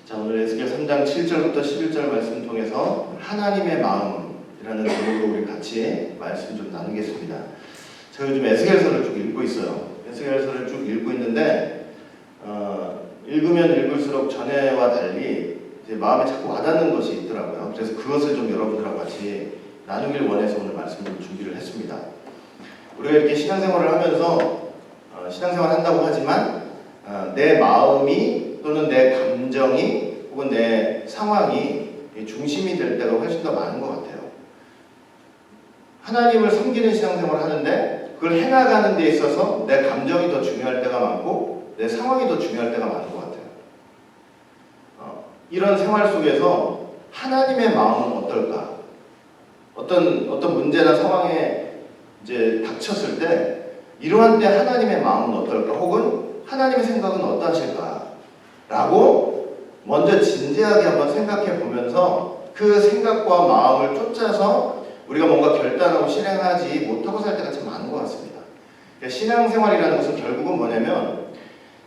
자, 오늘 에스겔 3장 7절부터 11절 말씀 통해서 하나님의 마음이라는 제목으로 우리 같이 말씀 좀 나누겠습니다. 제가 요즘 에스겔서를 쭉 읽고 있어요. 에스겔서를 쭉 읽고 있는데 읽으면 읽을수록 전에와 달리 이제 마음에 자꾸 와닿는 것이 있더라고요. 그래서 그것을 좀 여러분들하고 같이 나누길 원해서 오늘 말씀을 준비를 했습니다. 우리가 이렇게 신앙생활을 하면서 신앙생활을 한다고 하지만 내 마음이 또는 내 감정이 혹은 내 상황이 중심이 될 때가 훨씬 더 많은 것 같아요. 하나님을 섬기는 신앙생활을 하는데 그걸 해나가는 데 있어서 내 감정이 더 중요할 때가 많고 내 상황이 더 중요할 때가 많은 것 같아요. 이런 생활 속에서 하나님의 마음은 어떨까? 어떤 문제나 상황에 이제 닥쳤을 때 이러한 때 하나님의 마음은 어떨까? 혹은 하나님의 생각은 어떠하실까? 라고 먼저 진지하게 한번 생각해 보면서 그 생각과 마음을 쫓아서 우리가 뭔가 결단하고 실행하지 못하고 살 때가 참 많은 것 같습니다. 그러니까 신앙생활이라는 것은 결국은 뭐냐면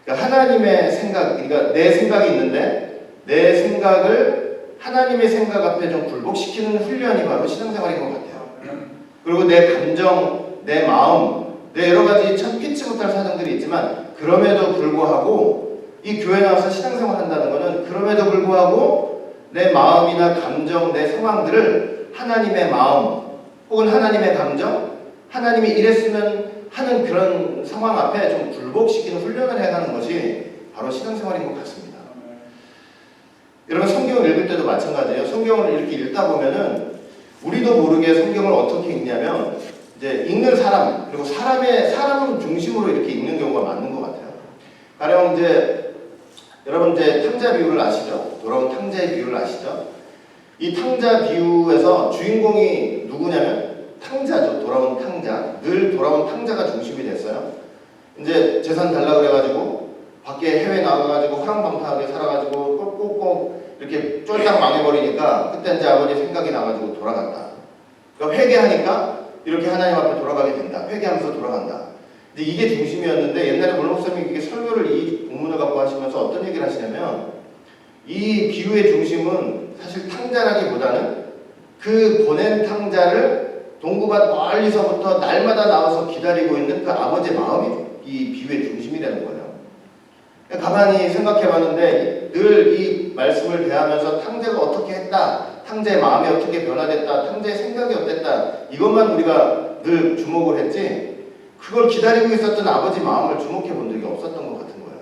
그러니까 하나님의 생각, 그러니까 내 생각이 있는데 내 생각을 하나님의 생각 앞에 좀 굴복시키는 훈련이 바로 신앙생활인 것 같아요. 그리고 내 감정, 내 마음, 내 여러 가지 참 피치 못할 사정들이 있지만 그럼에도 불구하고 이 교회 나와서 신앙생활 한다는 것은 그럼에도 불구하고 내 마음이나 감정, 내 상황들을 하나님의 마음 혹은 하나님의 감정, 하나님이 이랬으면 하는 그런 상황 앞에 좀 굴복시키는 훈련을 해가는 것이 바로 신앙생활인 것 같습니다. 여러분 성경을 읽을 때도 마찬가지예요. 성경을 이렇게 읽다 보면은 우리도 모르게 성경을 어떻게 읽냐면 이제 읽는 사람 그리고 사람은 중심으로 이렇게 읽는 경우가 많은 것 같아요. 가령 이제 여러분 이제 탕자 비유를 아시죠? 돌아온 탕자의 비유를 아시죠? 이 탕자 비유에서 주인공이 누구냐면 탕자죠. 돌아온 탕자. 늘 돌아온 탕자가 중심이 됐어요. 이제 재산 달라 그래가지고 밖에 해외 나가가지고 허랑방탕하게 살아가지고 꼭꼭꼭 이렇게 쫄딱 망해버리니까 그때 이제 아버지 생각이 나가지고 돌아갔다. 그러니까 회개하니까 이렇게 하나님 앞에 돌아가게 된다. 회개하면서 돌아간다. 근데 이게 중심이었는데 옛날에 몰라 목사님이 이게 설교를 이 본문을 갖고 하시면서 어떤 얘기를 하시냐면 이 비유의 중심은 사실 탕자라기보다는 그 보낸 탕자를 동구밭 멀리서부터 날마다 나와서 기다리고 있는 그 아버지의 마음이 이 비유의 중심이라는 거예요. 가만히 생각해봤는데 늘 이 말씀을 대하면서 탕자가 어떻게 했다, 탕자의 마음이 어떻게 변화됐다, 탕자의 생각이 어땠다 이것만 우리가 늘 주목을 했지 그걸 기다리고 있었던 아버지 마음을 주목해 본 적이 없었던 것 같은 거예요.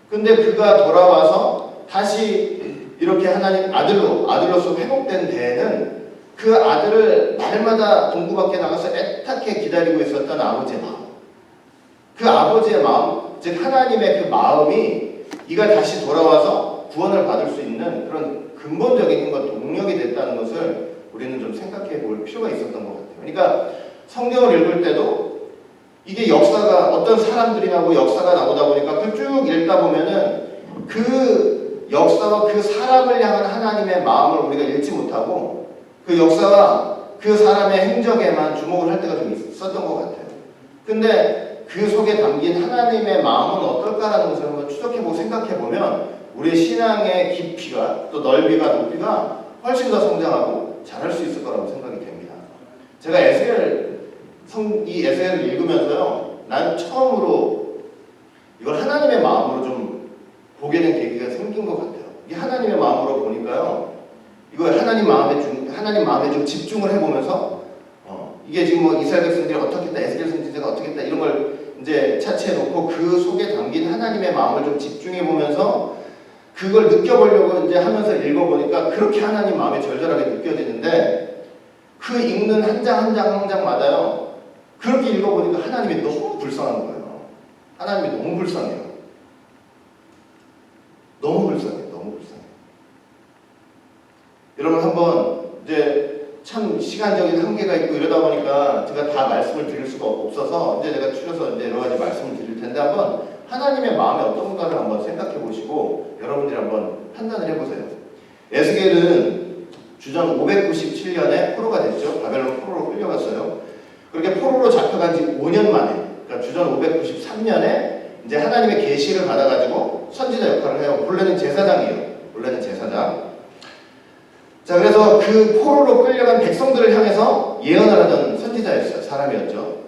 근데 그가 돌아와서 다시 이렇게 하나님 아들로서 회복된 데에는 그 아들을 날마다 동구 밖에 나가서 애타게 기다리고 있었던 아버지의 마음, 그 아버지의 마음, 즉 하나님의 그 마음이 이가 다시 돌아와서 구원을 받을 수 있는 그런 근본적인 것, 동력이 됐다는 것을 우리는 좀 생각해 볼 필요가 있었던 것 같아요. 그러니까 성경을 읽을 때도 이게 역사가 어떤 사람들이나고 역사가 나오다 보니까 그걸 쭉 읽다 보면은 그 역사와 그 사람을 향한 하나님의 마음을 우리가 읽지 못하고 그 역사와 그 사람의 행적에만 주목을 할 때가 좀 있었던 것 같아요. 근데 그 속에 담긴 하나님의 마음은 어떨까라는 것을 한번 추적해보고 생각해보면 우리의 신앙의 깊이가 또 넓이가 높이가 훨씬 더 성장하고 잘할 수 있을 거라고 생각이 됩니다. 제가 이 에스겔을 읽으면서요, 난 처음으로 이걸 하나님의 마음으로 좀 보게 된 계기가 생긴 것 같아요. 이게 하나님의 마음으로 보니까요, 이거 하나님 마음에 좀 집중을 해보면서 이게 지금 뭐 이스라엘 백성들이 어떻게 했다, 에스겔 선지자가 어떻게 했다 이런 걸 이제 차치해 놓고 그 속에 담긴 하나님의 마음을 좀 집중해 보면서 그걸 느껴보려고 이제 하면서 읽어보니까 그렇게 하나님 마음이 절절하게 느껴지는데 그 읽는 한 장 한 장마다요 그렇게 읽어보니까 하나님이 너무 불쌍한 거예요. 하나님이 너무 불쌍해요. 너무 불쌍해요. 여러분 한번 이제 참 시간적인 한계가 있고 이러다 보니까 제가 다 말씀을 드릴 수가 없어서 이제 제가 추려서 이제 여러 가지 말씀을 드릴 텐데 한번 하나님의 마음이 어떤가를 한번 생각해 보시고 여러분들이 한번 판단을 해보세요. 에스겔은 주전 597년에 포로가 됐죠. 바벨론 포로로 끌려갔어요. 그렇게 포로로 잡혀간 지 5년 만에, 그러니까 주전 593년에 이제 하나님의 계시를 받아가지고 선지자 역할을 해요. 본래는 제사장이에요. 원래는 제사장. 자, 그래서 그 포로로 끌려간 백성들을 향해서 예언을 하던 선지자였어요. 사람이었죠.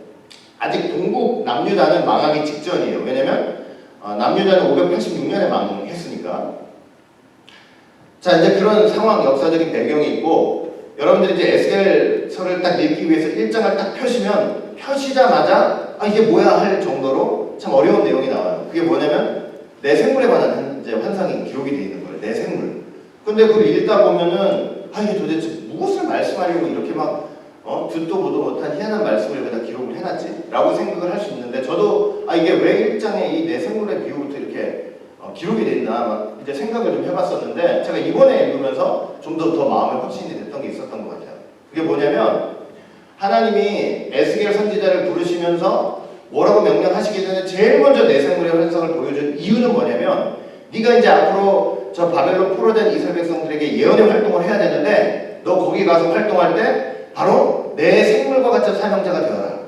아직 동국 남유다는 망하기 직전이에요. 왜냐면 남유다는 586년에 망했으니까. 자, 이제 그런 상황, 역사적인 배경이 있고, 여러분들이 이제 에스겔서를 딱 읽기 위해서 일장을 딱 펴시면 펴시자마자 이게 뭐야 할 정도로 참 어려운 내용이 나와요. 그게 뭐냐면 내 생물에 관한 이제 환상이 기록이 되어 있는 거예요. 내 생물. 근데 그걸 읽다 보면은 이게 도대체 무엇을 말씀하려고 이렇게 막 듣도 보도 못한 희한한 말씀을 여기다 기록을 해놨지? 라고 생각을 할 수 있는데, 저도 이게 왜 1장에 이 내 생물의 비유부터 이렇게 기록이 돼 있나 막 이제 생각을 좀 해봤었는데, 제가 이번에 읽으면서 좀 더 마음에 확신이 됐던 게 있었던 것 같아요. 그게 뭐냐면 하나님이 에스겔 선지자를 부르시면서 뭐라고 명령하시기 전에 제일 먼저 내 생물의 환상을 보여준 이유는 뭐냐면, 네가 이제 앞으로 저 바벨론 포로된 이스라엘 백성들에게 예언의 활동을 해야 되는데 너 거기 가서 활동할 때 바로 내 생물과 같은 사명자가 되어라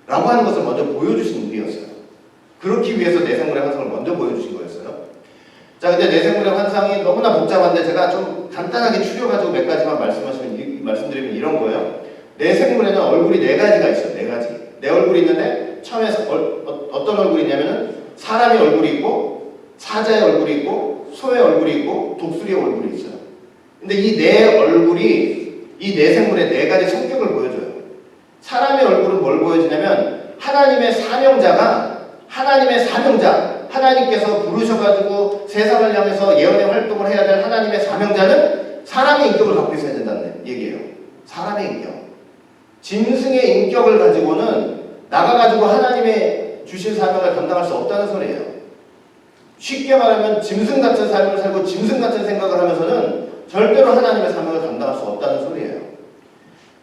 라고 하는 것을 먼저 보여주신 일이었어요. 그렇기 위해서 내 생물의 환상을 먼저 보여주신 거였어요. 자, 근데 내 생물의 환상이 너무나 복잡한데 제가 좀 간단하게 추려가지고 몇 가지만 말씀드리면 이런 거예요. 내 생물에는 얼굴이 4가지가 있어요. 4가지. 내 얼굴이 있는데 처음에 어떤 얼굴이 있냐면은 사람의 얼굴이 있고, 사자의 얼굴이 있고, 소의 얼굴이 있고, 독수리의 얼굴이 있어요. 근데 이 네 얼굴이 이 네 생물의 4가지 성격을 보여줘요. 사람의 얼굴은 뭘 보여주냐면 하나님의 사명자가, 하나님의 사명자, 하나님께서 부르셔가지고 세상을 향해서 예언의 활동을 해야 될 하나님의 사명자는 사람의 인격을 갖고 있어야 된다는 얘기예요. 사람의 인격. 짐승의 인격을 가지고는 나가가지고 하나님의 주신 사명을 감당할 수 없다는 소리예요. 쉽게 말하면 짐승 같은 삶을 살고 짐승 같은 생각을 하면서는 절대로 하나님의 사명을 감당할 수 없다는 소리예요.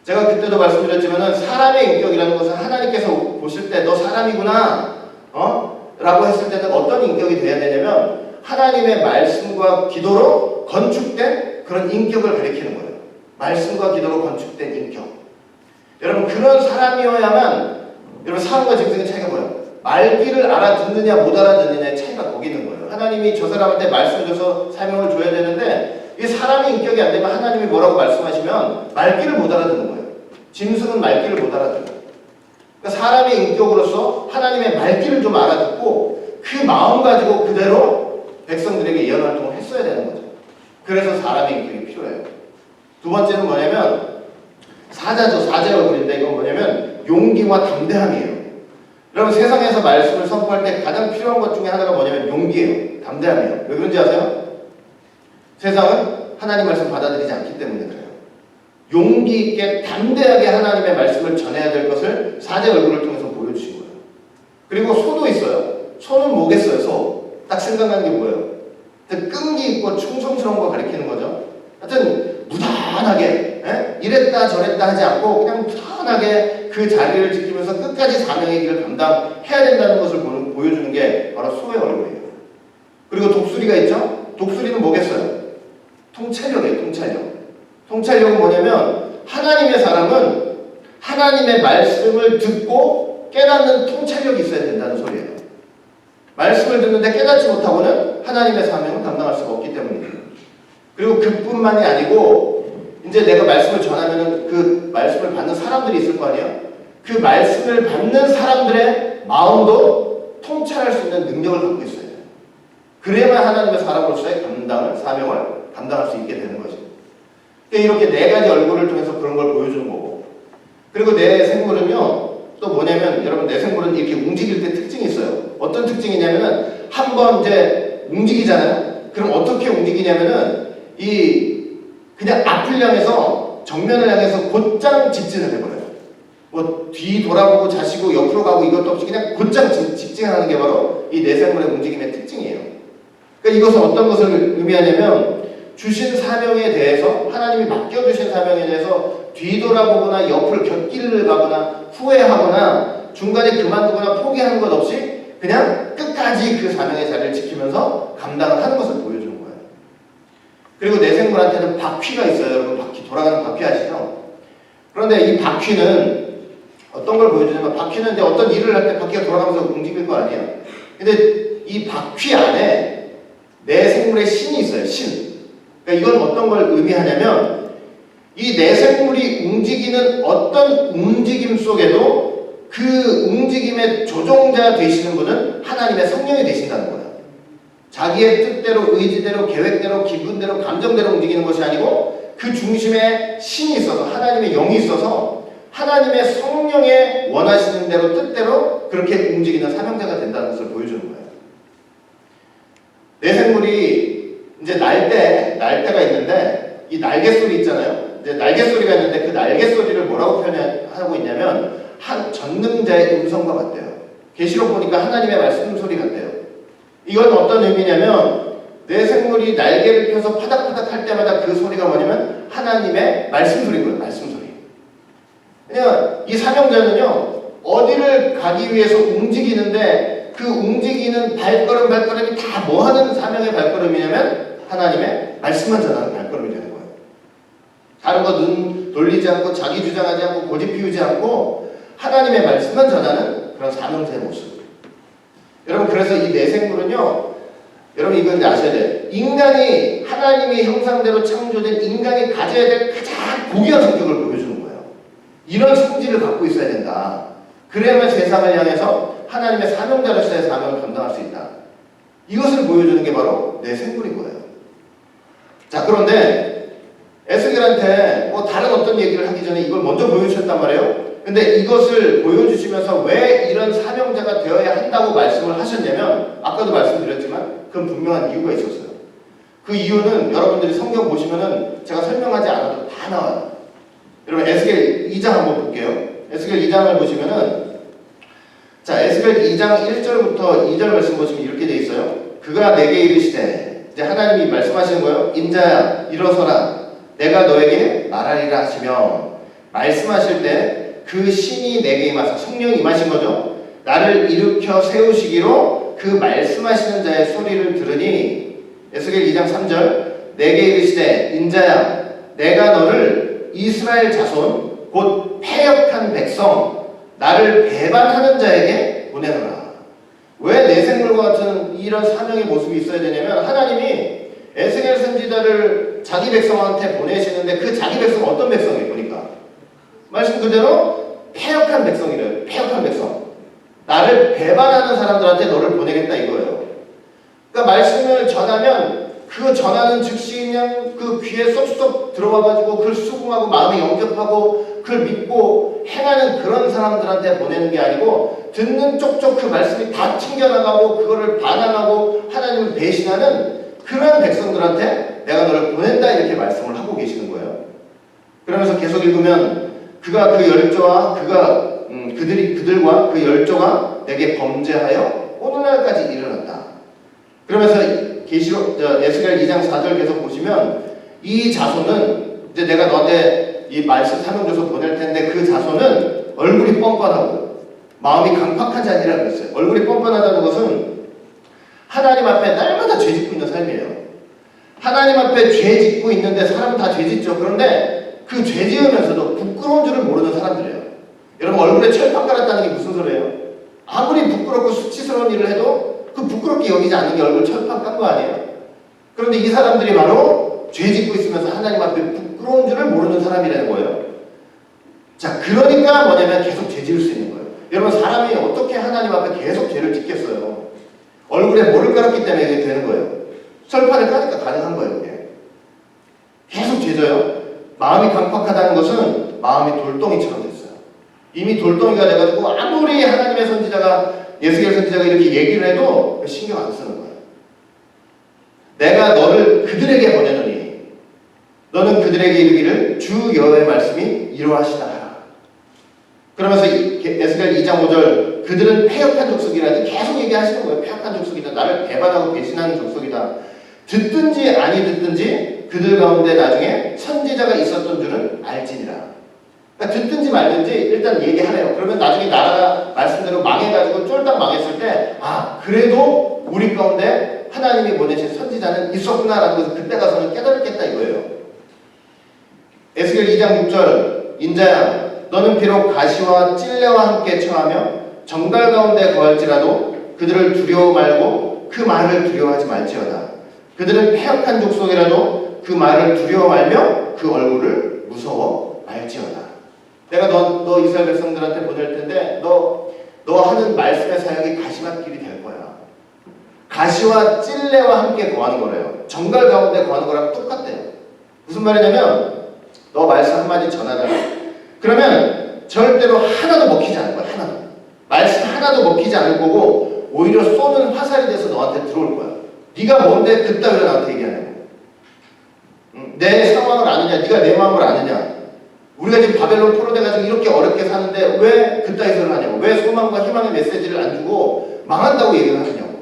제가 그때도 말씀드렸지만 사람의 인격이라는 것은 하나님께서 보실 때 너 사람이구나 라고 했을 때는 어떤 인격이 돼야 되냐면 하나님의 말씀과 기도로 건축된 그런 인격을 가리키는 거예요. 말씀과 기도로 건축된 인격. 여러분, 그런 사람이어야만, 여러분, 사람과 짐승의 차이가 뭐예요? 말귀를 알아듣느냐 못 알아듣느냐의 차이가 거기 있는 거예요. 하나님이 저 사람한테 말씀을 줘서 사명을 줘야 되는데 이게 사람의 인격이 안 되면 하나님이 뭐라고 말씀하시면 말귀를 못 알아듣는 거예요. 짐승은 말귀를 못 알아듣는 거예요. 그러니까 사람의 인격으로서 하나님의 말귀를 좀 알아듣고 그 마음 가지고 그대로 백성들에게 예언 활동을 했어야 되는 거죠. 그래서 사람의 인격이 필요해요. 두 번째는 뭐냐면 사자죠. 사자의 얼굴인데 이건 뭐냐면 용기와 담대함이에요. 여러분, 세상에서 말씀을 선포할 때 가장 필요한 것 중에 하나가 뭐냐면 용기예요. 담대함이에요. 왜 그런지 아세요? 세상은 하나님 말씀 받아들이지 않기 때문에 그래요. 용기 있게 담대하게 하나님의 말씀을 전해야 될 것을 사자의 얼굴을 통해서 보여주신 거예요. 그리고 소도 있어요. 소는 뭐겠어요? 소. 딱 생각나는 게 뭐예요? 끈기 있고 충성스러운 거 가리키는 거죠. 하여튼 무난하게 이랬다 저랬다 하지 않고 그냥 무난하게 그 자리를 지키면서 끝까지 사명의 길을 감당해야 된다는 것을 보여주는 게 바로 소의 얼굴이에요. 그리고 독수리가 있죠? 독수리는 뭐겠어요? 통찰력이에요. 통찰력. 통찰력은 뭐냐면 하나님의 사람은 하나님의 말씀을 듣고 깨닫는 통찰력이 있어야 된다는 소리예요. 말씀을 듣는데 깨닫지 못하고는 하나님의 사명을 감당할 수가 없기 때문이에요. 그리고 그뿐만이 아니고 이제 내가 말씀을 전하면은 그 말씀을 받는 사람들이 있을 거 아니에요? 그 말씀을 받는 사람들의 마음도 통찰할 수 있는 능력을 갖고 있어야 돼요. 그래야만 하나님의 사람으로서의 사명을 감당할 수 있게 되는 거죠. 이렇게 4가지 얼굴을 통해서 그런 걸 보여주는 거고, 그리고 내 생물은요 또 뭐냐면, 여러분, 내 생물은 이렇게 움직일 때 특징이 있어요. 어떤 특징이냐면은 한번 이제 움직이잖아요. 그럼 어떻게 움직이냐면은 그냥 앞을 향해서, 정면을 향해서 곧장 직진을 해버려요. 뭐 뒤 돌아보고 자시고 옆으로 가고 이것도 없이 그냥 곧장 직진하는 게 바로 이 내생물의 움직임의 특징이에요. 그러니까 이것은 어떤 것을 의미하냐면, 주신 사명에 대해서, 하나님이 맡겨주신 사명에 대해서 뒤돌아보거나 옆을 곁길을 가거나 후회하거나 중간에 그만두거나 포기하는 것 없이 그냥 끝까지 그 사명의 자리를 지키면서 감당을 하는 것을 보여주는 거예요. 그리고 내 생물한테는 바퀴가 있어요. 여러분, 바퀴, 돌아가는 바퀴 아시죠? 그런데 이 바퀴는 어떤 걸 보여주냐면, 바퀴는 이제 어떤 일을 할 때 바퀴가 돌아가면서 움직일 거 아니에요? 근데 이 바퀴 안에 내 생물의 신이 있어요. 신. 그러니까 이건 어떤 걸 의미하냐면 이 내생물이 움직이는 어떤 움직임 속에도 그 움직임의 조종자 되시는 분은 하나님의 성령이 되신다는 거예요. 자기의 뜻대로, 의지대로, 계획대로, 기분대로, 감정대로 움직이는 것이 아니고 그 중심에 신이 있어서, 하나님의 영이 있어서 하나님의 성령의 원하시는 대로, 뜻대로 그렇게 움직이는 사명자가 된다는 것을 보여주는 거예요. 내생물이 이제 날 때가 있는데 이 날개 소리 있잖아요. 이제 날개 소리가 있는데 그 날개 소리를 뭐라고 표현하고 있냐면 한 전능자의 음성과 같대요. 계시록 보니까 하나님의 말씀 소리 같대요. 이건 어떤 의미냐면 내생물이 날개를 펴서 파닥파닥 할 때마다 그 소리가 뭐냐면 하나님의 말씀 소리인 거예요. 말씀 소리. 그냥 이 사명자는요 어디를 가기 위해서 움직이는데 그 움직이는 발걸음이 다 뭐 하는 사명의 발걸음이냐면 하나님의 말씀만 전하는 발걸음이 되는 거예요. 다른 거 눈 돌리지 않고 자기 주장하지 않고 고집 피우지 않고 하나님의 말씀만 전하는 그런 사명자의 모습. 여러분 그래서 이 내생물은요 여러분 이건 이제 아셔야 돼요. 인간이 하나님의 형상대로 창조된 인간이 가져야 될 가장 고귀한 성격을 보여주는 거예요. 이런 성질을 갖고 있어야 된다. 그래야만 세상을 향해서 하나님의 사명자로서의 사명을 감당할 수 있다. 이것을 보여주는 게 바로 내생물인 거예요. 자 그런데 에스겔한테 뭐 다른 어떤 얘기를 하기 전에 이걸 먼저 보여주셨단 말이에요. 근데 이것을 보여주시면서 왜 이런 사명자가 되어야 한다고 말씀을 하셨냐면 아까도 말씀드렸지만 그건 분명한 이유가 있었어요. 그 이유는 여러분들이 성경 보시면은 제가 설명하지 않아도 다 나와요. 여러분 에스겔 2장 한번 볼게요. 에스겔 2장을 보시면은 자 에스겔 2장 1절부터 2절 말씀 보시면 이렇게 돼 있어요. 그가 내게 이르시되 이제 하나님이 말씀하시는 거예요. 인자야 일어서라 내가 너에게 말하리라 하시며 말씀하실 때 그 신이 내게 임하사 성령이 임하신 거죠. 나를 일으켜 세우시기로 그 말씀하시는 자의 소리를 들으니 에스겔 2장 3절 내게 이르시되 인자야 내가 너를 이스라엘 자손 곧 패역한 백성 나를 배반하는 자에게 보내노라. 왜 내생물과 같은 이런 사명의 모습이 있어야 되냐면 하나님이 에스겔 선지자를 자기 백성한테 보내시는데 그 자기 백성은 어떤 백성이에요? 보니까 말씀 그대로 패역한 백성이래요. 패역한 백성. 나를 배반하는 사람들한테 너를 보내겠다 이거예요. 그러니까 말씀을 전하면 그 전하는 즉시 그냥 그 귀에 쏙쏙 들어와가지고 그걸 수긍하고 마음에 영접하고 그걸 믿고 행하는 그런 사람들한테 보내는 게 아니고 듣는 쪽쪽 그 말씀이 다 튕겨나가고 그거를 반항하고 하나님을 배신하는 그런 백성들한테 내가 너를 보낸다 이렇게 말씀을 하고 계시는 거예요. 그러면서 계속 읽으면 그가 그 열조와 그들과 그 열조가 내게 범죄하여 오늘날까지 일어났다. 그러면서 계시록 에스겔 2장 4절 계속 보시면 이 자손은 이제 내가 너한테 이 말씀 사명줘서 보낼 텐데 그 자손은 얼굴이 뻔뻔하고 마음이 강팍하지 아니라 그랬어요. 얼굴이 뻔뻔하다는 것은 하나님 앞에 날마다 죄 짓고 있는 삶이에요. 하나님 앞에 죄 짓고 있는데 사람은 다 죄 짓죠. 그런데 그 죄 지으면서도 부끄러운 줄을 모르는 사람들이에요. 여러분 얼굴에 철판 깔았다는 게 무슨 소리예요? 아무리 부끄럽고 수치스러운 일을 해도 그 부끄럽게 여기지 않는 게 얼굴 철판 깐 거 아니에요? 그런데 이 사람들이 바로 죄 짓고 있으면서 하나님 앞에 부끄러운 줄을 모르는 사람이라는 거예요. 자 그러니까 뭐냐면 계속 죄 지을 수 있는 거예요. 여러분 사람이 어떻게 하나님 앞에 계속 죄를 짓겠어요? 얼굴에 뭐를 깔았기 때문에 이게 되는 거예요. 철판을 까니까 가능한 거예요. 이게. 계속 죄져요. 마음이 강팍하다는 것은 마음이 돌덩이처럼 됐어요. 이미 돌덩이가 돼가지고 아무리 하나님의 선지자가 에스겔 선지자가 이렇게 얘기를 해도 신경 안 쓰는 거예요. 내가 너를 그들에게 보내노니 너는 그들에게 이르기를 주 여호와의 말씀이 이러하시다 하라. 그러면서 에스겔 2장 5절 그들은 패역한 족속이라니 계속 얘기하시는 거예요. 패역한 족속이다. 나를 배반하고 배신하는 족속이다. 듣든지 아니 듣든지 그들 가운데 나중에 선지자가 있었던 줄은 알지니라. 그러니까 듣든지 말든지 일단 얘기하래요. 그러면 나중에 나라가 말씀대로 망해가지고 쫄딱 망했을 때 아 그래도 우리 가운데 하나님이 보내신 선지자는 있었구나라는 것을 그때 가서는 깨달았겠다 이거예요. 에스겔 2장 6절 인자야 너는 비록 가시와 찔레와 함께 처하며 정갈 가운데 거할지라도 그들을 두려워 말고 그 말을 두려워하지 말지어다. 그들은 패역한 족속이라도 그 말을 두려워 말며 그 얼굴을 무서워 말지어다. 내가 너 이스라엘 백성들한테 보낼 텐데 너 하는 말씀의 사역이 가시밭 길이 될 거야. 가시와 찔레와 함께 거하는 거래요. 정갈 가운데 거하는 거랑 똑같대요. 무슨 말이냐면 너 말씀 한마디 전하잖아. 그러면 절대로 하나도 먹히지 않을 거야. 하나도. 말씀 하나도 먹히지 않을 거고 오히려 쏘는 화살이 돼서 너한테 들어올 거야. 네가 뭔데 그따위로 나한테 얘기하냐고. 내 상황을 아느냐, 네가 내 마음을 아느냐. 우리가 지금 바벨론 포로돼가지고 이렇게 어렵게 사는데 왜 그따위 소리를 하냐고. 왜 소망과 희망의 메시지를 안 주고 망한다고 얘기를 하느냐고.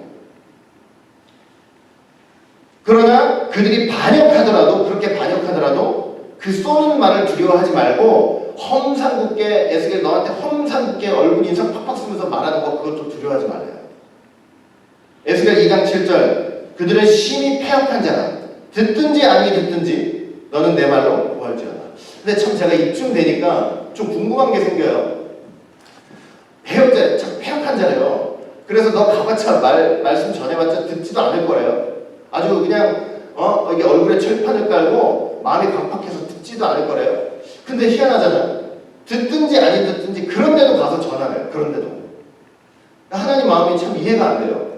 그러나 그들이 반역하더라도, 그렇게 반역하더라도 그 쏘는 말을 두려워하지 말고 험상궂게, 에스겔 너한테 험상궂게 얼굴 인상 팍팍 쓰면서 말하는 거, 그것도 두려워하지 말아요. 에스겔 2장 7절, 그들은 심히 패역한 자라. 듣든지 아니 듣든지 너는 내 말로 구할지어다. 근데 참 제가 이쯤 되니까 좀 궁금한 게 생겨요. 참 패역한 자래요. 그래서 너 가봤자 말씀 전해봤자 듣지도 않을 거래요. 아주 그냥 이게 얼굴에 철판을 깔고 마음이 강팍해서 듣지도 않을 거래요. 근데 희한하잖아. 듣든지 아니 듣든지 그런데도 가서 전하래요. 그런데도. 하나님 마음이 참 이해가 안 돼요.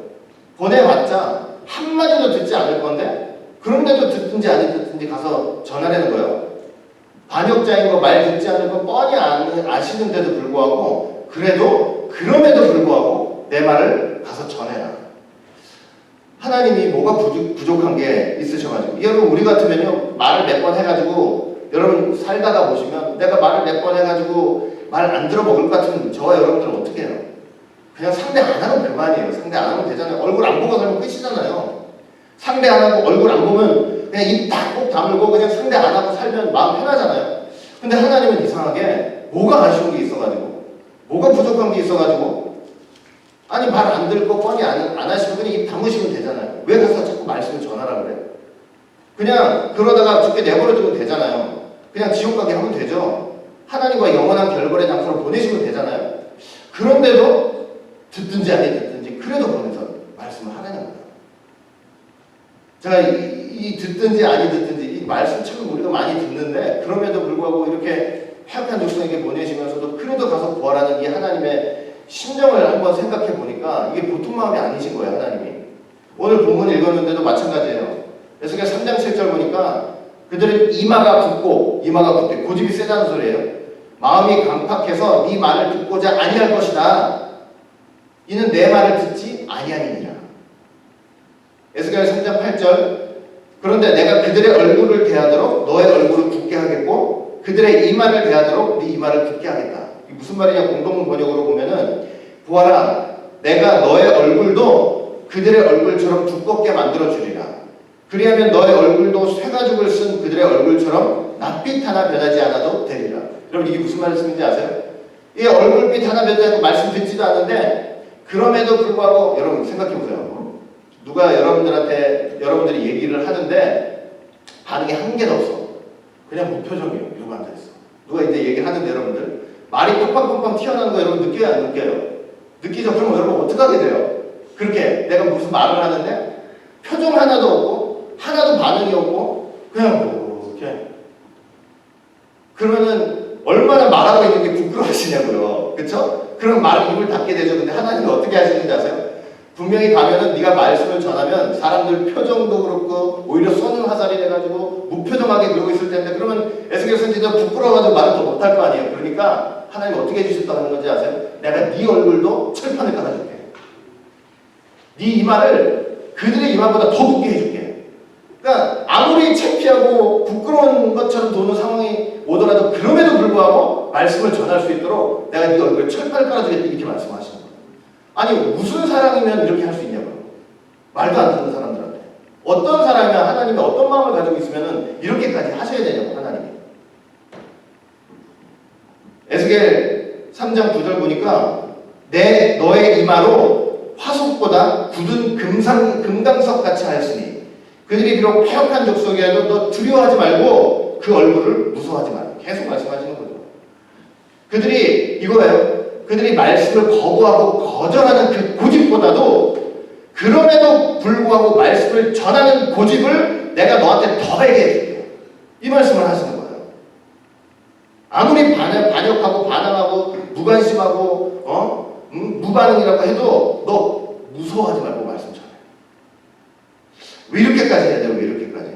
보내봤자 한마디도 듣지 않을 건데 그런데도 듣든지 아니 듣든지 가서 전하라는 거예요. 반역자인 거, 말 듣지 않을 거 뻔히 아시는데도 불구하고 그럼에도 불구하고 내 말을 가서 전해라. 하나님이 뭐가 부족한 게 있으셔가지고, 여러분 우리 같으면요 말을 몇 번 해가지고, 여러분 살다가 보시면 내가 말을 몇 번 해가지고 말 안 들어먹을 것 같으면 저와 여러분들은 어떻게 해요? 그냥 상대 안 하면 그만이에요. 상대 안 하면 되잖아요. 얼굴 안 보고 살면 끝이잖아요. 상대 안 하고 얼굴 안 보면 그냥 입 딱 꼭 다물고 그냥 상대 안 하고 살면 마음 편하잖아요. 근데 하나님은 이상하게 뭐가 아쉬운 게 있어가지고, 뭐가 부족한 게 있어가지고, 아니 말 안 들고 뻔히 안 하시면 그냥 입 다무시면 되잖아요. 왜 가서 자꾸 말씀을 전하라 그래? 그냥 그러다가 죽게 내버려두면 되잖아요. 그냥 지옥 가게 하면 되죠. 하나님과 영원한 결벌의 장소로 보내시면 되잖아요. 그런데도 듣든지 아니 듣든지 그래도 보내서 말씀을 하라는 거예요. 제가 이 듣든지 아니 듣든지 이 말씀 참 우리가 많이 듣는데 그럼에도 불구하고 이렇게 패역한 족속에게 보내시면서도 그래도 가서 구하라는 이 하나님의 심정을 한번 생각해 보니까 이게 보통 마음이 아니신 거예요. 하나님이. 오늘 본문 읽었는데도 마찬가지예요. 그래서 3장 7절 보니까 그들은 이마가 굳고, 고집이 세다는 소리예요. 마음이 강팍해서 네 말을 듣고자 아니할 것이다. 이는 내 말을 듣지 아니하니라. 에스겔 3장 8절, 그런데 내가 그들의 얼굴을 대하도록 너의 얼굴을 굳게 하겠고 그들의 이마를 대하도록 네 이마를 굳게 하겠다. 이게 무슨 말이냐? 공동 번역으로 보면은, 보아라, 내가 너의 얼굴도 그들의 얼굴처럼 두껍게 만들어 주리라. 그리하면 너의 얼굴도 쇠가죽을 쓴 그들의 얼굴처럼 낯빛 하나 변하지 않아도 되리라. 여러분 이게 무슨 말씀인지 아세요? 이 얼굴빛 하나 변하지 않고 말씀 듣지도 않는데 그럼에도 불구하고, 여러분 생각해보세요. 누가 여러분들이 얘기를 하는데 반응이 한 개도 없어. 그냥 무표정이에요. 이러고 앉아있어. 누가 이제 얘기를 하는데 여러분들 말이 팡팡팡팡 튀어나오는 거 여러분 느껴요? 안 느껴요? 느끼죠? 그럼 여러분 어떻게 하게 돼요? 그렇게 내가 무슨 말을 하는데 표정 하나도 없고 하나도 반응이 없고 그냥 이렇게, 그러면은 얼마나 말하고 있는 게 부끄러우시냐고요. 그쵸? 그럼 말을 입을 닫게 되죠. 근데 하나님이 어떻게 하시는지 아세요? 분명히 가면은 네가 말씀을 전하면 사람들 표정도 그렇고 오히려 쏘는 화살이 돼가지고 무표정하게 그러고 있을 텐데, 그러면 에스겔 선지자 부끄러워가지고 말을 더 못할 거 아니에요. 그러니까 하나님 어떻게 해주셨다고 하는 건지 아세요? 내가 네 얼굴도 철판을 깔아줄게. 네 이마를 그들의 이마보다 더 굳게 해줄게. 그러니까 아무리 창피하고 부끄러운 것처럼 도는 상황이 오더라도 그럼에도 불구하고 말씀을 전할 수 있도록 내가 네 얼굴에 철판을 깔아주겠다, 이렇게 말씀하시는 거예요. 아니 무슨 사람이면 이렇게 할 수 있냐고요. 말도 안 듣는 사람들한테. 어떤 사람이면 하나님이 어떤 마음을 가지고 있으면 이렇게까지 하셔야 되냐고, 하나님이. 에스겔 3장 9절 보니까 너의 이마로 화석보다 굳은 금강석 같이 하였으니 그들이 비록 패역한 족속이라도 너 두려워하지 말고 그 얼굴을 무서워하지 말고, 계속 말씀하시는 거죠. 그들이 이거예요. 그들이 말씀을 거부하고 거절하는 그 고집보다도 그럼에도 불구하고 말씀을 전하는 고집을 내가 너한테 더하게 해줄게. 이 말씀을 하시는 거예요. 아무리 반역하고 반항하고 무관심하고 무반응이라고 해도 너 무서워하지 말고 말씀 전해. 왜 이렇게까지 해야 돼요? 왜 이렇게까지?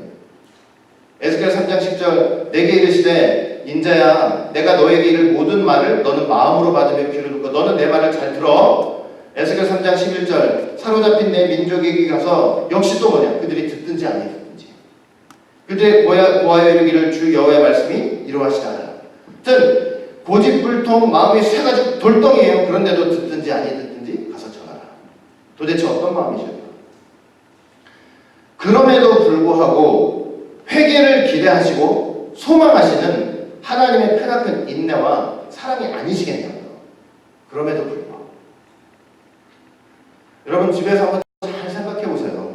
에스겔 3장 10절 내게 이르시되 인자야 내가 너에게 이를 모든 말을 너는 마음으로 받으며 귀를 듣고 너는 내 말을 잘 들어. 에스겔 3장 11절 사로잡힌 내 민족에게 가서 역시 또 뭐냐? 그들이 듣든지 아니 듣든지 그들의 고하여 이르기를 주 여호와의 말씀이 이루하시다 하라. 하여튼 고집불통 마음이 쇠가지고 돌덩이에요. 그런데도 듣든지 아니 듣든지 가서 전하라. 도대체 어떤 마음이셔요? 그럼에도 불구하고 회개를 기대하시고 소망하시는 하나님의 크나큰 인내와 사랑이 아니시겠냐고요. 그럼에도 불구하고 여러분 집에서 한번 잘 생각해 보세요.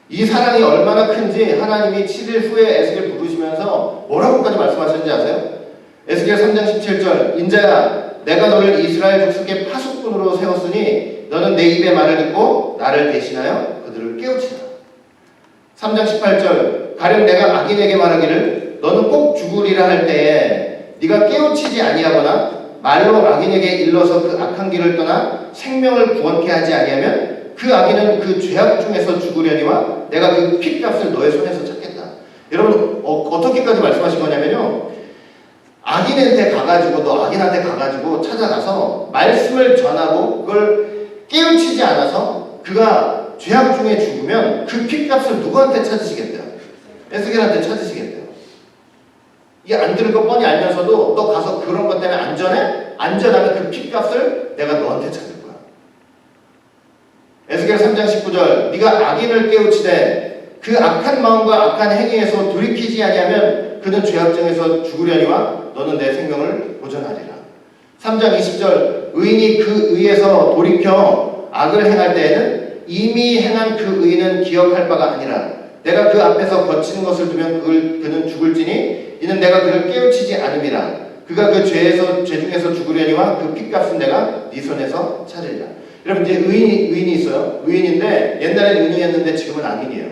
이 사랑이 얼마나 큰지 하나님이 7일 후에 에스겔 부르시면서 뭐라고까지 말씀하셨는지 아세요? 에스겔 3장 17절 인자야 내가 너를 이스라엘 족속의 파수꾼으로 세웠으니 너는 내 입의 말을 듣고 나를 대신하여 그들을 깨우치라. 3장 18절 가령 내가 악인에게 말하기를 너는 꼭 죽으리라 할 때에 네가 깨우치지 아니하거나 말로 악인에게 일러서 그 악한 길을 떠나 생명을 구원케 하지 아니하면 그 악인은 그 죄악 중에서 죽으려니와 내가 그 핏값을 너의 손에서 찾겠다. 여러분 어떻게까지 말씀하신 거냐면요. 악인한테 가가지고 너 악인한테 가가지고 찾아가서 말씀을 전하고 그걸 깨우치지 않아서 그가 죄악 중에 죽으면 그 핏값을 누구한테 찾으시겠대요? 에스겔한테 찾으시겠대요. 이게 안 들을 거 뻔히 알면서도 너 가서 그런 것 때문에 안전해? 안전하면 그 핏값을 내가 너한테 찾을 거야. 에스겔 3장 19절 네가 악인을 깨우치되 그 악한 마음과 악한 행위에서 돌이키지 아니하면 그는 죄악정에서 죽으려니와 너는 내 생명을 보존하리라. 3장 20절 의인이 그 의에서 돌이켜 악을 행할 때에는 이미 행한 그 의는 기억할 바가 아니라 내가 그 앞에서 거치는 것을 두면 그는 죽을지니 이는 내가 그를 깨우치지 않음이라. 그가 그 죄 중에서 죽으려니와 그 핏값은 내가 네 손에서 찾으리라. 여러분 이제 의인이 있어요. 의인인데 옛날에는 의인이었는데 지금은 악인이에요.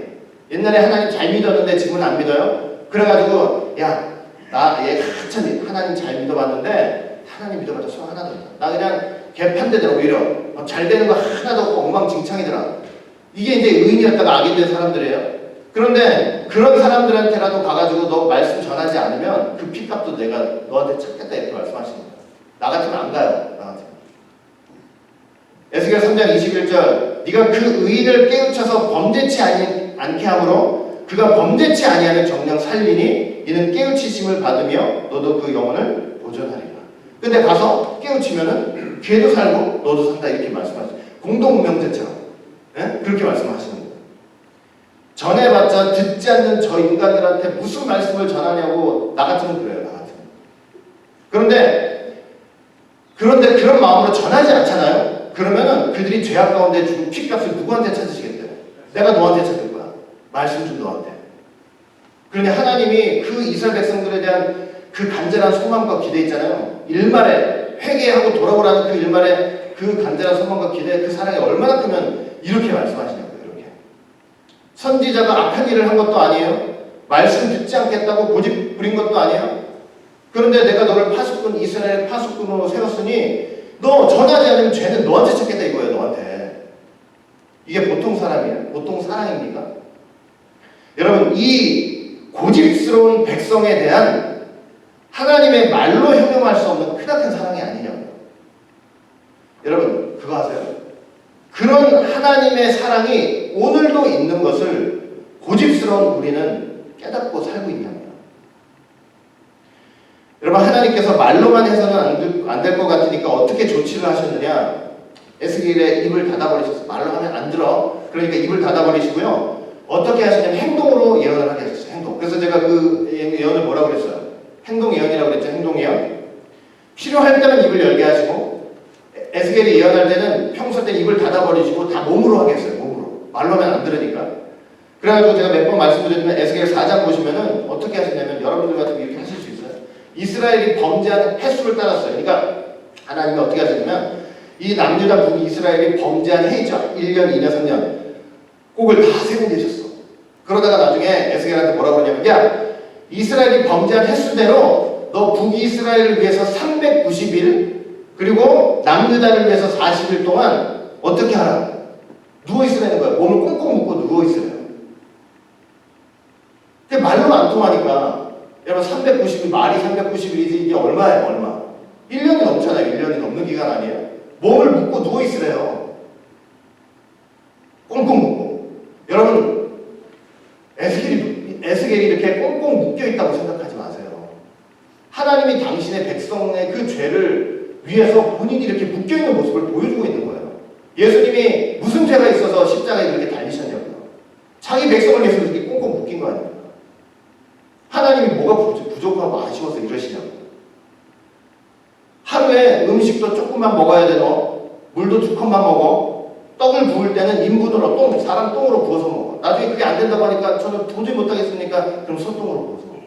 옛날에 하나님 잘 믿었는데 지금은 안 믿어요. 그래가지고 야 나 얘 한참 하나님 잘 믿어봤는데 하나님 믿어봤자 소용 하나도 없다. 나 그냥 개판되더라 오히려 잘 되는 거 하나도 없고 엉망진창이더라. 이게 이제 의인이었다가 악인 된 사람들이에요. 그런데 그런 사람들한테라도 가가지고 너 말씀 전하지 않으면 그 핏값도 내가 너한테 찾겠다 이렇게 말씀하시는 거예요. 나 같으면 안 가요. 나 같으면. 에스겔 3장 21절 네가 그 의인을 깨우쳐서 범죄치 않게 함으로 그가 범죄치 아니하는 정령 살리니 이는 깨우치심을 받으며 너도 그 영혼을 보존하리라. 근데 가서 깨우치면은 걔도 살고 너도 산다 이렇게 말씀하시죠. 공동명제처럼 그렇게 말씀하시는 거예요. 전해봤자 듣지 않는 저 인간들한테 무슨 말씀을 전하냐고 나 같으면 그래요. 나 같으면. 그런데 그런 마음으로 전하지 않잖아요. 그러면은 그들이 죄악 가운데 죽은 핏값을 누구한테 찾으시겠대요? 내가 너한테 찾을 거야. 말씀 준 너한테. 그러니 하나님이 그 이스라엘 백성들에 대한 그 간절한 소망과 기대 있잖아요. 일말에 회개하고 돌아오라는 그 일말에 그 간절한 소망과 기대 그 사랑이 얼마나 크면 이렇게 말씀하시냐고요. 이렇게. 선지자가 악한 일을 한 것도 아니에요. 말씀 듣지 않겠다고 고집 부린 것도 아니에요. 그런데 내가 너를 파수꾼 이스라엘 파수꾼으로 세웠으니 너 전하지 않으면 죄는 너한테 찾겠다 이거예요. 너한테. 이게 보통 사람이에요? 보통 사랑입니까? 여러분 이 고집스러운 백성에 대한 하나님의 말로 형용할 수 없는 크나큰 사랑이 아니냐고요. 여러분 그거 아세요? 그런 하나님의 사랑이 오늘도 있는 것을 고집스러운 우리는 깨닫고 살고 있냐고요. 여러분 하나님께서 말로만 해서는 안 될 것 같으니까 어떻게 조치를 하셨느냐. 에스겔의 입을 닫아버리셨어요. 말로 하면 안 들어. 그러니까 입을 닫아버리시고요. 어떻게 하시냐면 행동으로 예언을 하게 하셨어요. 행동. 그래서 제가 그 예언을 뭐라고 그랬어요? 행동 예언이라고 그랬죠. 행동 예언. 필요할 때는 입을 열게 하시고 에스겔이 예언할 때는 평소 때 입을 닫아버리시고 다 몸으로 하게 했어요. 몸으로. 말로 하면 안 들으니까. 그래가지고 제가 몇 번 말씀드렸지만 에스겔 4장 보시면은 어떻게 하시냐면 여러분들 같으면 이렇게 하실 수 있어요. 이스라엘이 범죄한 횟수를 따랐어요. 그러니까 하나님이 어떻게 하시냐면 이 남유다 북이스라엘이 범죄한 해죠. 1년, 2년, 3년 꼭을 다 세고 계셨어. 그러다가 나중에 에스겔한테 뭐라고 그러냐면, 야, 이스라엘이 범죄한 횟수대로 너 북이스라엘을 위해서 390일 그리고 남유다를 위해서 40일 동안 어떻게 하라? 누워있으라는 거야. 몸을 꽁꽁 묶고 누워있으래요. 근데 말로 안 통하니까, 여러분 390일, 말이 390일이지 이게 얼마예요? 얼마? 1년이 넘잖아요. 1년이 넘는 기간 아니에요? 몸을 묶고 누워있으래요. 꽁꽁 묶고. 여러분 에스겔이 이렇게 꽁꽁 묶여있다고 생각하지 마세요. 하나님이 당신의 백성의 그 죄를 위해서 본인이 이렇게 묶여있는 모습을 보여주고 있는 거예요. 예수님이 무슨 죄가 있어서 십자가에 그렇게 달리셨냐고요. 자기 백성을 위해서 이렇게 꽁꽁 묶인 거 아닙니까? 하나님이 뭐가 부족하고 아쉬워서 이러시냐고. 하루에 음식도 조금만 먹어야 돼. 너 물도 2컵만 먹어. 떡을 부을 때는 인분으로 사람 똥으로 부어서 먹어. 나중에 그게 안 된다고 하니까 저는 도저히 못하겠으니까 그럼 소똥으로 부어서 먹어.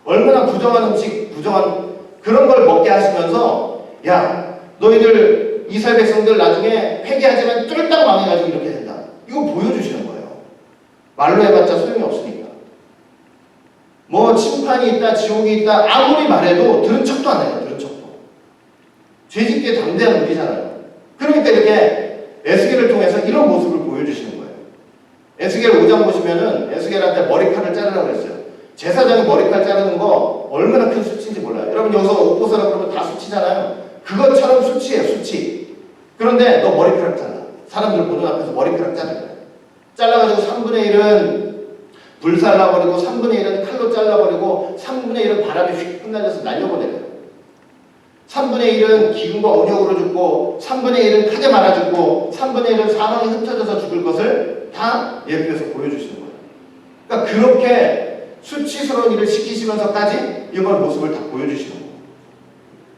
얼마나 부정한 음식, 부정한 그런 걸 먹게 하시면서, 야, 너희들 이스라엘 백성들 나중에 회개하지만 뚫딱 망해가지고 이렇게 된다. 이거 보여주시는 거예요. 말로 해봤자 소용이 없으니까. 뭐 심판이 있다, 지옥이 있다 아무리 말해도 들은 척도 안 해요. 들은 척도. 죄짓기에 담대한 우리잖아요. 그러니까 이렇게 에스겔을 통해서 이런 모습을 보여주시는 거예요. 에스겔 5장 보시면은 에스겔한테 머리칼을 자르라고 했어요. 제사장이 머리칼 자르는 거 얼마나 큰 수치인지 몰라요. 여러분 여기서 옷 벗으라 그러면 다 수치잖아요. 그것처럼 수치예요. 수치. 그런데 너 머리카락 잘라. 사람들 보는 앞에서 머리카락 자르는 거예요. 잘라가지고 3분의 1은 불살라버리고 3분의 1은 칼로 잘라버리고 3분의 1은 바람에 휙 흩날려서 날려보내요. 3분의 1은 기근과 온역으로 죽고 3분의 1은 칼에 말아 죽고 3분의 1은 사망에 흩어져서 죽을 것을 다 예표해서 보여주시는 거예요. 그러니까 그렇게 수치스러운 일을 시키시면서까지 이런 모습을 다 보여주시는 거예요.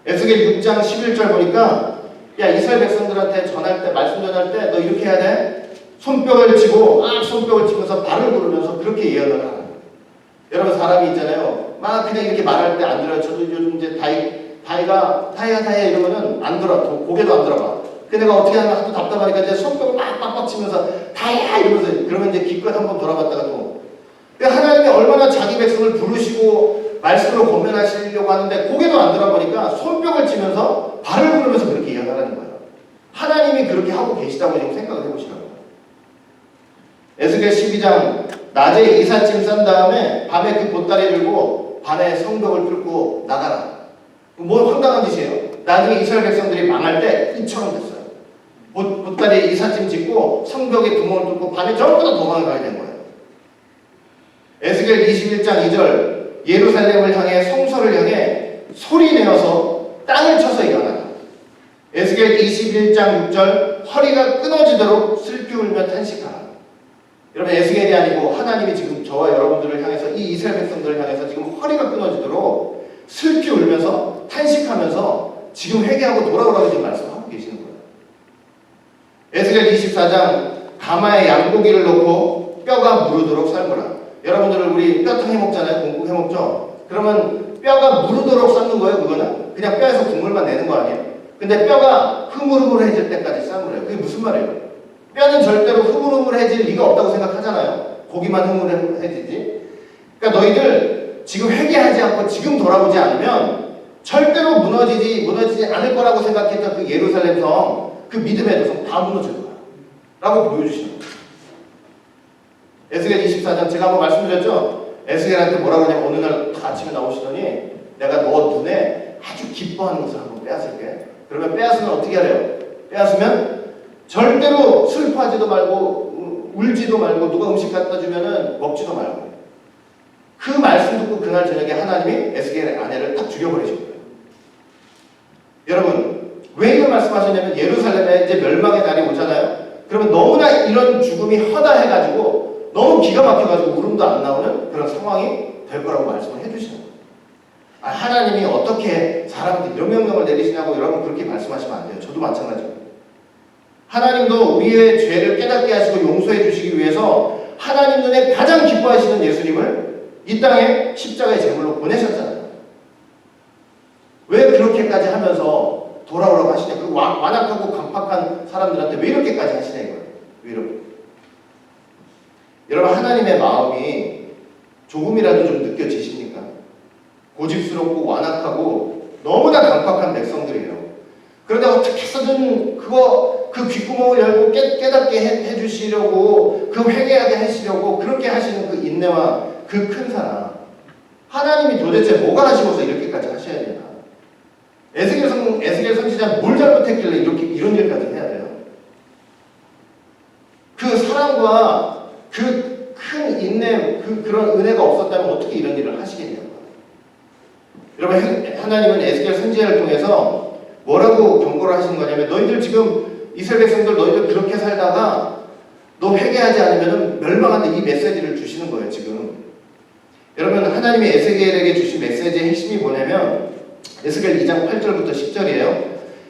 에스겔 6장 11절 보니까, 야, 이스라엘 백성들한테 전할 때, 말씀 전할 때 너 이렇게 해야 돼. 손뼉을 치고 손뼉을 치면서 발을 구르면서 그렇게 예언을 하는 거예요. 여러분 사람이 있잖아요. 막 그냥 이렇게 말할 때 안 들어요. 저도 요즘 이제 다이가 이러면은 안 들어. 고개도 안 들어봐. 근데 내가 어떻게 하면 하도 답답하니까 이제 손뼉을 막 빡빡 치면서 다이야 이러면서, 그러면 이제 기껏 한번 돌아봤다가 또. 하나님이 얼마나 자기 백성을 부르시고 말씀으로 권면하시려고 하는데 고개도 안 들어보니까 손뼉을 치면서 발을 구르면서 그렇게 예언하라는 거예요. 하나님이 그렇게 하고 계시다고 지금 생각을 해보시라고요. 에스겔 12장 낮에 이삿짐 싼 다음에 밤에 그 보따리 들고 밤에 성벽을 뚫고 나가라. 뭐 황당한 짓이에요. 나중에 이스라엘 백성들이 망할 때 이처럼 됐어요. 보따리에 이삿짐 짓고 성벽에 구멍을 뚫고 밤에 전부 다 도망을 가야 된 거예요. 에스겔 21장 2절 예루살렘을 향해 성소를 향해 소리내어서 땅을 쳐서 일어나라. 에스겔 21장 6절 허리가 끊어지도록 슬피 울며 탄식하라. 여러분 에스겔이 아니고 하나님이 지금 저와 여러분들을 향해서, 이 이스라엘 백성들을 향해서 지금 허리가 끊어지도록 슬피 울면서 탄식하면서 지금 회개하고 돌아오라고 지금 말씀하고 계시는 거예요. 에스겔 24장 가마에 양고기를 넣고 뼈가 무르도록 삶으라. 여러분들은 우리 뼈탕 해먹잖아요. 공국 해먹죠. 그러면 뼈가 무르도록 삶는 거예요. 그거는 그냥 뼈에서 국물만 내는 거 아니에요. 근데 뼈가 흐물흐물해질 때까지 삶으래요. 그게 무슨 말이에요? 뼈는 절대로 흐물흐물해질 리가 없다고 생각하잖아요. 고기만 흐물해지지. 그러니까 너희들 지금 회개하지 않고 지금 돌아오지 않으면 절대로 무너지지 않을 거라고 생각했던 그 예루살렘 성, 그 믿음의 도성 다 무너질 거야 라고 보여주시는 거예요. 에스겔 24장 제가 한번 말씀드렸죠. 에스겔한테 뭐라고 하냐면 어느 날 아침에 나오시더니 내가 너 눈에 아주 기뻐하는 것을 한번 빼앗을게. 그러면 빼앗으면 어떻게 하래요? 빼앗으면 절대로 슬퍼하지도 말고 울지도 말고 누가 음식 갖다 주면은 먹지도 말고. 그 말씀 듣고 그날 저녁에 하나님이 에스겔의 아내를 딱 죽여버리신 거예요. 여러분 왜 이런 말씀하셨냐면 예루살렘에 이제 멸망의 날이 오잖아요. 그러면 너무나 이런 죽음이 허다해가지고 너무 기가 막혀가지고 울음도 안 나오는 그런 상황이 될 거라고 말씀을 해주시는 거예요. 하나님이 어떻게 사람한테 이런 명령을 내리시냐고 여러분 그렇게 말씀하시면 안 돼요. 저도 마찬가지고. 하나님도 우리의 죄를 깨닫게 하시고 용서해 주시기 위해서 하나님 눈에 가장 기뻐하시는 예수님을 이 땅에 십자가의 제물로 보내셨잖아요. 왜 그렇게까지 하면서 돌아오라고 하시냐. 그 완악하고 강팍한 하나님의 마음이 조금이라도 좀 느껴지십니까? 고집스럽고 완악하고 너무나 강팍한 백성들이에요. 그런데 어떻게 해서든 그 귓구멍을 열고 깨닫게 해주시려고, 그 회개하게 하시려고 그렇게 하시는 그 인내와 그 큰 사랑, 하나님이 도대체 뭐가 하시고서 이렇게까지 하셔야 되나? 에스겔 선지자는 뭘 잘못했길래 이런 일까지 해야 돼요? 그 사랑과 그 큰 인내, 그런 은혜가 없었다면 어떻게 이런 일을 하시겠냐고요. 여러분, 하나님은 에스겔 선지자를 통해서 뭐라고 경고를 하시는 거냐면, 너희들 지금 이스라엘 백성들 너희들 그렇게 살다가 너 회개하지 않으면 멸망한다, 이 메시지를 주시는 거예요. 지금 여러분, 하나님이 에스겔에게 주신 메시지의 핵심이 뭐냐면 에스겔 2장 8절부터 10절이에요.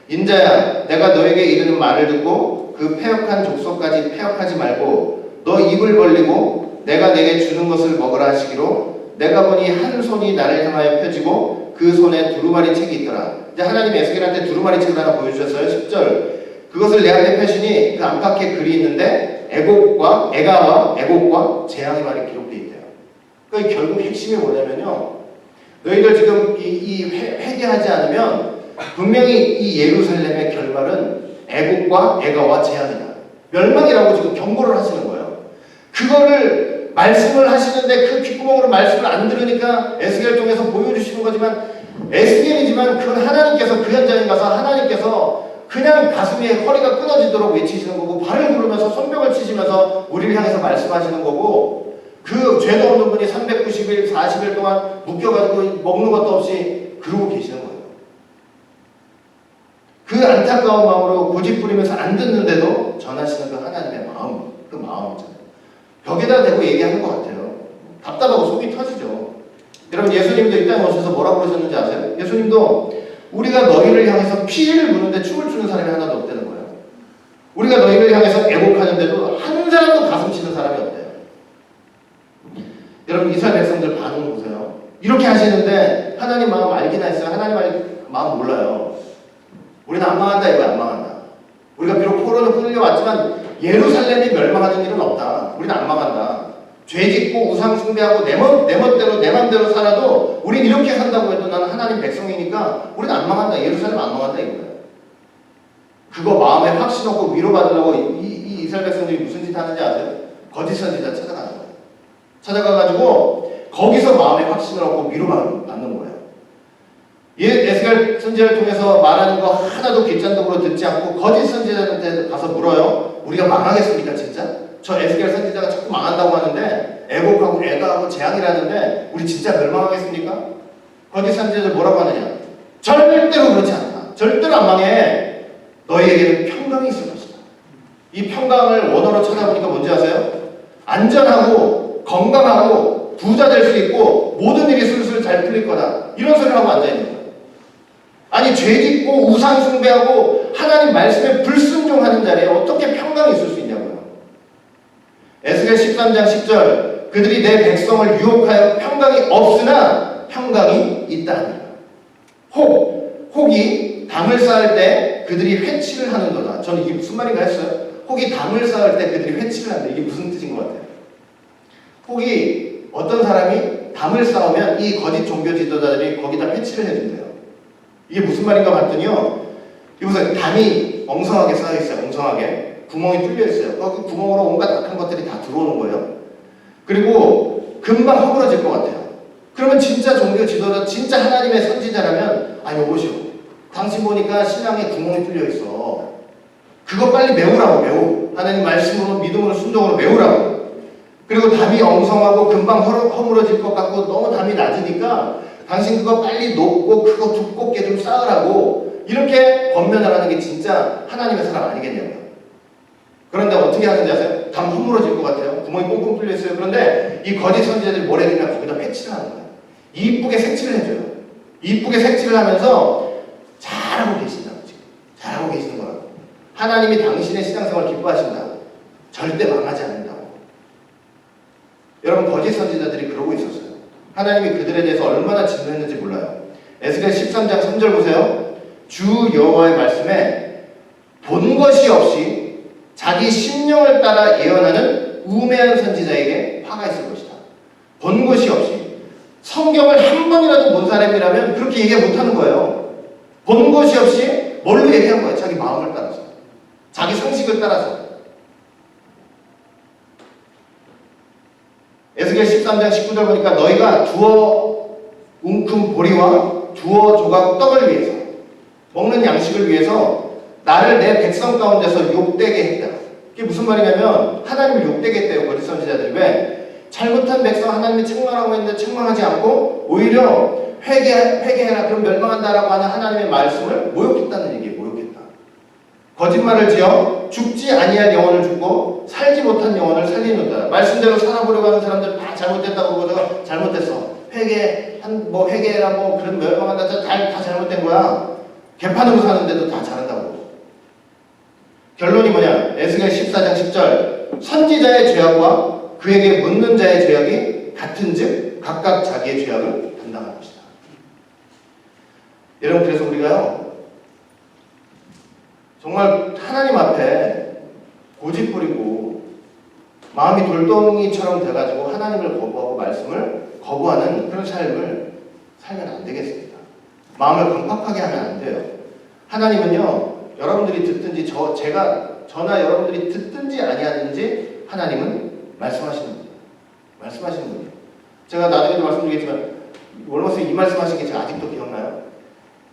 인자야, 내가 너에게 이르는 말을 듣고 그 패역한 족속까지 패역하지 말고 너 입을 벌리고 내가 내게 주는 것을 먹으라 하시기로 내가 보니 한 손이 나를 향하여 펴지고 그 손에 두루마리 책이 있더라. 이제 하나님이 에스겔한테 두루마리 책을 하나 보여주셨어요. 10절. 그것을 내 앞에 펴시니 그 안팎에 글이 있는데 애곡과 재앙의 말이 기록되어 있대요. 그러니까 결국 핵심이 뭐냐면요, 너희들 지금 회개하지 않으면 분명히 이 예루살렘의 결말은 애곡과 재앙이다, 멸망이라고 지금 경고를 하시는 거예요. 그거를 말씀을 하시는데 그 귓구멍으로 말씀을 안 들으니까 에스겔을 통해서 보여주시는 거지만, 에스겔이지만 그건 하나님께서 그 현장에 가서 하나님께서 그냥 가슴에 허리가 끊어지도록 외치시는 거고, 발을 구르면서 손뼉을 치시면서 우리를 향해서 말씀하시는 거고, 그 죄도 없는 분이 390일 40일 동안 묶여가지고 먹는 것도 없이 그러고 계시는 거예요. 그 안타까운 마음으로 고집부리면서 안 듣는데도 전하시는 그 하나님의 마음, 그 마음이잖아요. 벽에다 대고 얘기하는 것 같아요. 답답하고 속이 터지죠. 여러분, 예수님도 이 땅에 오셔서 뭐라고 그러셨는지 아세요? 예수님도 우리가 너희를 향해서 피를 부는데 춤을 추는 사람이 하나도 없다는 거예요. 우리가 너희를 향해서 애곡하는데도 한 사람도 가슴 치는 사람이 없대요. 여러분, 이스라엘 백성들 반응 보세요. 이렇게 하시는데 하나님 마음 알기나 했어요? 하나님 마음 몰라요. 우리는 안 망한다, 이거 안 망한다. 우리가 비록 포로는 끌려왔지만 예루살렘이 멸망하는 일은 없다. 우리는 안 망한다. 죄 짓고 우상 숭배하고 내 맘대로 살아도 우린 이렇게 산다고 해도 나는 하나님 백성이니까 우리는 안 망한다. 예루살렘 안 망한다, 이거예요. 그거 마음에 확신 얻고 위로받으려고 이 이스라엘 백성들이 무슨 짓 하는지 아세요? 거짓 선지자 찾아가는 거예요. 찾아가가지고 거기서 마음에 확신을 얻고 위로받는 거예요. 에스겔 선지자를 통해서 말하는 거 하나도 귓잔독으로 듣지 않고 거짓 선지자한테 가서 물어요. 우리가 망하겠습니까, 진짜? 저 에스겔 선지자가 자꾸 망한다고 하는데, 애곡하고 재앙이라는데 우리 진짜 멸망하겠습니까? 거짓 선지자들 뭐라고 하느냐? 절대로 그렇지 않다. 절대로 안 망해. 너희에게는 평강이 있을 것이다. 이 평강을 원어로 찾아보니까 뭔지 아세요? 안전하고 건강하고 부자 될 수 있고 모든 일이 술술 잘 풀릴 거다, 이런 소리를 하고 앉아있는 거예요. 아니, 죄 짓고 우상 숭배하고 하나님 말씀에 불순종하는 자리에 어떻게 평강이 있을 수 있냐고요. 에스겔 13장 10절. 그들이 내 백성을 유혹하여 평강이 없으나 평강이 있다 합니다. 혹이 담을 쌓을 때 그들이 회치를 하는도다. 저는 이게 무슨 말인가 했어요. 혹이 담을 쌓을 때 그들이 회치를 한다. 이게 무슨 뜻인 것 같아요. 혹이 어떤 사람이 담을 쌓으면 이 거짓 종교 지도자들이 거기다 회치를 해준대요. 이게 무슨 말인가 봤더니요, 이보세요. 담이 엉성하게 쌓여있어요. 엉성하게 구멍이 뚫려있어요. 그 구멍으로 온갖 악한 것들이 다 들어오는 거예요. 그리고 금방 허물어질 것 같아요. 그러면 진짜 종교 지도자, 진짜 하나님의 선지자라면, 여보시오, 당신 보니까 신앙에 구멍이 뚫려있어. 그거 빨리 메우라고. 하나님 말씀으로, 믿음으로, 순종으로 메우라고. 그리고 담이 엉성하고 금방 허물어질 것 같고 너무 담이 낮으니까 당신 그거 빨리 높고 크고 두껍게 좀 쌓으라고, 이렇게 권면하라는 게 진짜 하나님의 사람 아니겠냐고요. 그런데 어떻게 하는지 아세요? 담 허물어질 것 같아요. 구멍이 꽁꽁 뚫려 있어요. 그런데 이 거짓 선지자들이 뭘 해주면 거기다 패치를 하는 거예요. 이쁘게 색칠을 해줘요. 이쁘게 색칠을 하면서 잘하고 계신다고, 지금 잘하고 계시는 거라고. 하나님이 당신의 신앙생활을 기뻐하신다. 절대 망하지 않는다고. 여러분, 거짓 선지자들이 그러고 있었어요. 하나님이 그들에 대해서 얼마나 진노했는지 몰라요. 에스겔 13장 3절 보세요. 주 여호와의 말씀에 본 것이 없이 자기 심령을 따라 예언하는 우매한 선지자에게 화가 있을 것이다. 본 것이 없이. 성경을 한 번이라도 본 사람이라면 그렇게 얘기 못하는 거예요. 본 것이 없이 뭘로 얘기한 거예요? 자기 마음을 따라서. 자기 상식을 따라서. 에스겔 13장 19절 보니까 너희가 두어 웅큼 보리와 두어 조각 떡을 위해서 먹는 양식을 위해서 나를 내 백성 가운데서 욕되게 했다. 이게 무슨 말이냐면 하나님을 욕되게 했대요. 거짓 선지자들이. 왜? 잘못한 백성 하나님이 책망하고 있는데 책망하지 않고 오히려 회개해라 그럼 멸망한다라고 하는 하나님의 말씀을 모욕했다는 얘기예요. 모욕했다. 거짓말을 지어 죽지 아니할 영혼을 죽고 살지 못한 영혼을 살리는다. 말씀대로 살아보려고 하는 사람들 다 잘못됐다고 그러고 잘못됐어. 회개해라 뭐 그런 멸망한다 다 잘못된 거야. 개판으로 사는데도 다 잘한다고. 결론이 뭐냐? 에스겔 14장 10절 선지자의 죄악과 그에게 묻는 자의 죄악이 같은즉 각각 자기의 죄악을 담당할 것이다. 여러분 그래서 우리가요 정말 하나님 앞에 고집 부리고 마음이 돌덩이처럼 돼가지고 하나님을 거부하고 말씀을 거부하는 그런 삶을 살면 안 되겠습니다. 마음을 강팍하게 하면 안 돼요. 하나님은요 여러분들이 듣든지 저나 여러분들이 듣든지 아니하든지 하나님은 말씀하시는 분이에요. 말씀하시는 분이에요. 제가 나중에도 말씀드리겠지만 월마스 이 말씀하신 게 제가 아직도 기억나요.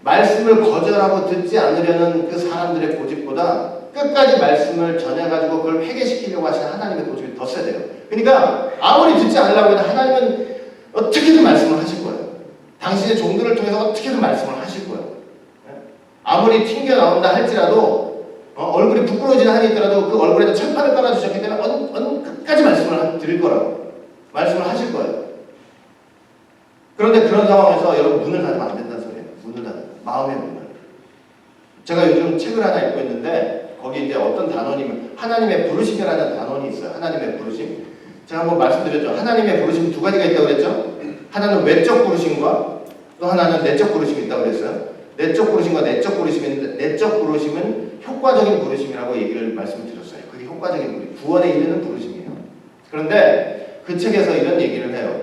말씀을 거절하고 듣지 않으려는 그 사람들의 고집보다 끝까지 말씀을 전해가지고 그걸 회개시키려고 하시는 하나님의 고집이 더 세대요. 그러니까 아무리 듣지 않으려고 해도 하나님은 어떻게든 말씀을 하실 거예요. 당신의 종들을 통해서 어떻게든 말씀을 하실 거예요. 아무리 튕겨나온다 할지라도 얼굴이 부끄러워지는 한이 있더라도 그 얼굴에다 철판을 깔아주셨기 때문에 끝까지 말씀을 드릴 거라고. 말씀을 하실 거예요. 그런데 그런 상황에서 여러분 문을 닫으면 안 된다는 소리예요. 문을 닫으면. 마음의 문을. 제가 요즘 책을 하나 읽고 있는데 거기 이제 어떤 단원이면 하나님의 부르심이라는 단원이 있어요. 하나님의 부르심. 제가 한번 말씀드렸죠. 하나님의 부르심 두 가지가 있다고 그랬죠. 하나는 외적 부르심과 또 하나는 내적 부르심이 있다고 그랬어요. 내적 부르심과 내적 부르심이 있는데 내적 부르심은 효과적인 부르심이라고 얘기를 말씀드렸어요. 그게 효과적인 부르심, 구원에 이르는 부르심이에요. 그런데 그 책에서 이런 얘기를 해요.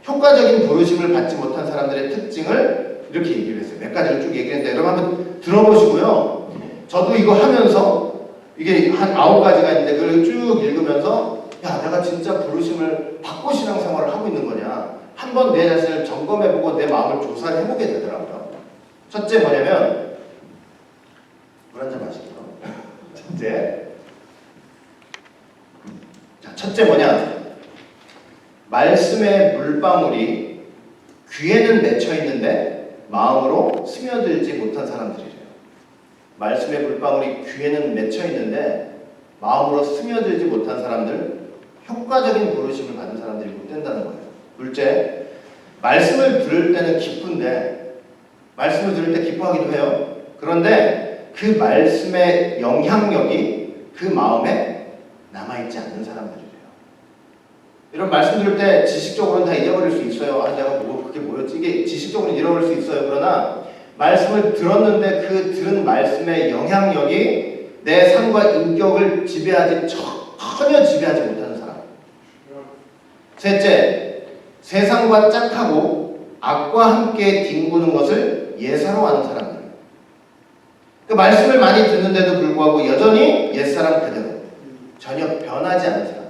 효과적인 부르심을 받지 못한 사람들의 특징을 이렇게 얘기를 했어요. 몇 가지를 쭉 얘기했는데 여러분 한번 들어보시고요. 저도 이거 하면서 이게 한 9가지가 있는데 그걸 쭉 읽으면서 야 내가 진짜 부르심을 받고 신앙생활을 하고 있는 거냐 한번 내 자신을 점검해보고 내 마음을 조사해보게 되더라고요. 첫째 뭐냐면 물 한잔 마시고요. 첫째 뭐냐 말씀의 물방울이 귀에는 맺혀 있는데 마음으로 스며들지 못한 사람들이래요. 말씀의 물방울이 귀에는 맺혀 있는데 마음으로 스며들지 못한 사람들, 효과적인 부르심을 받은 사람들이 못 된다는 거예요. 둘째, 말씀을 들을 때는 기쁜데 말씀을 들을 때 기뻐하기도 해요. 그런데 그 말씀의 영향력이 그 마음에 남아있지 않는 사람들이래요. 이런 말씀 들을 때 지식적으로는 다 잊어버릴 수 있어요. 내가 그게 뭐였지? 이게 지식적으로는 잃어버릴 수 있어요. 그러나 말씀을 들었는데 그 들은 말씀의 영향력이 내 삶과 인격을 전혀 지배하지 못하는 사람. 셋째, 세상과 짝하고 악과 함께 뒹구는 것을 예사로 하는 사람들. 그 말씀을 많이 듣는데도 불구하고 여전히 옛사람 그대로 전혀 변하지 않는 사람들.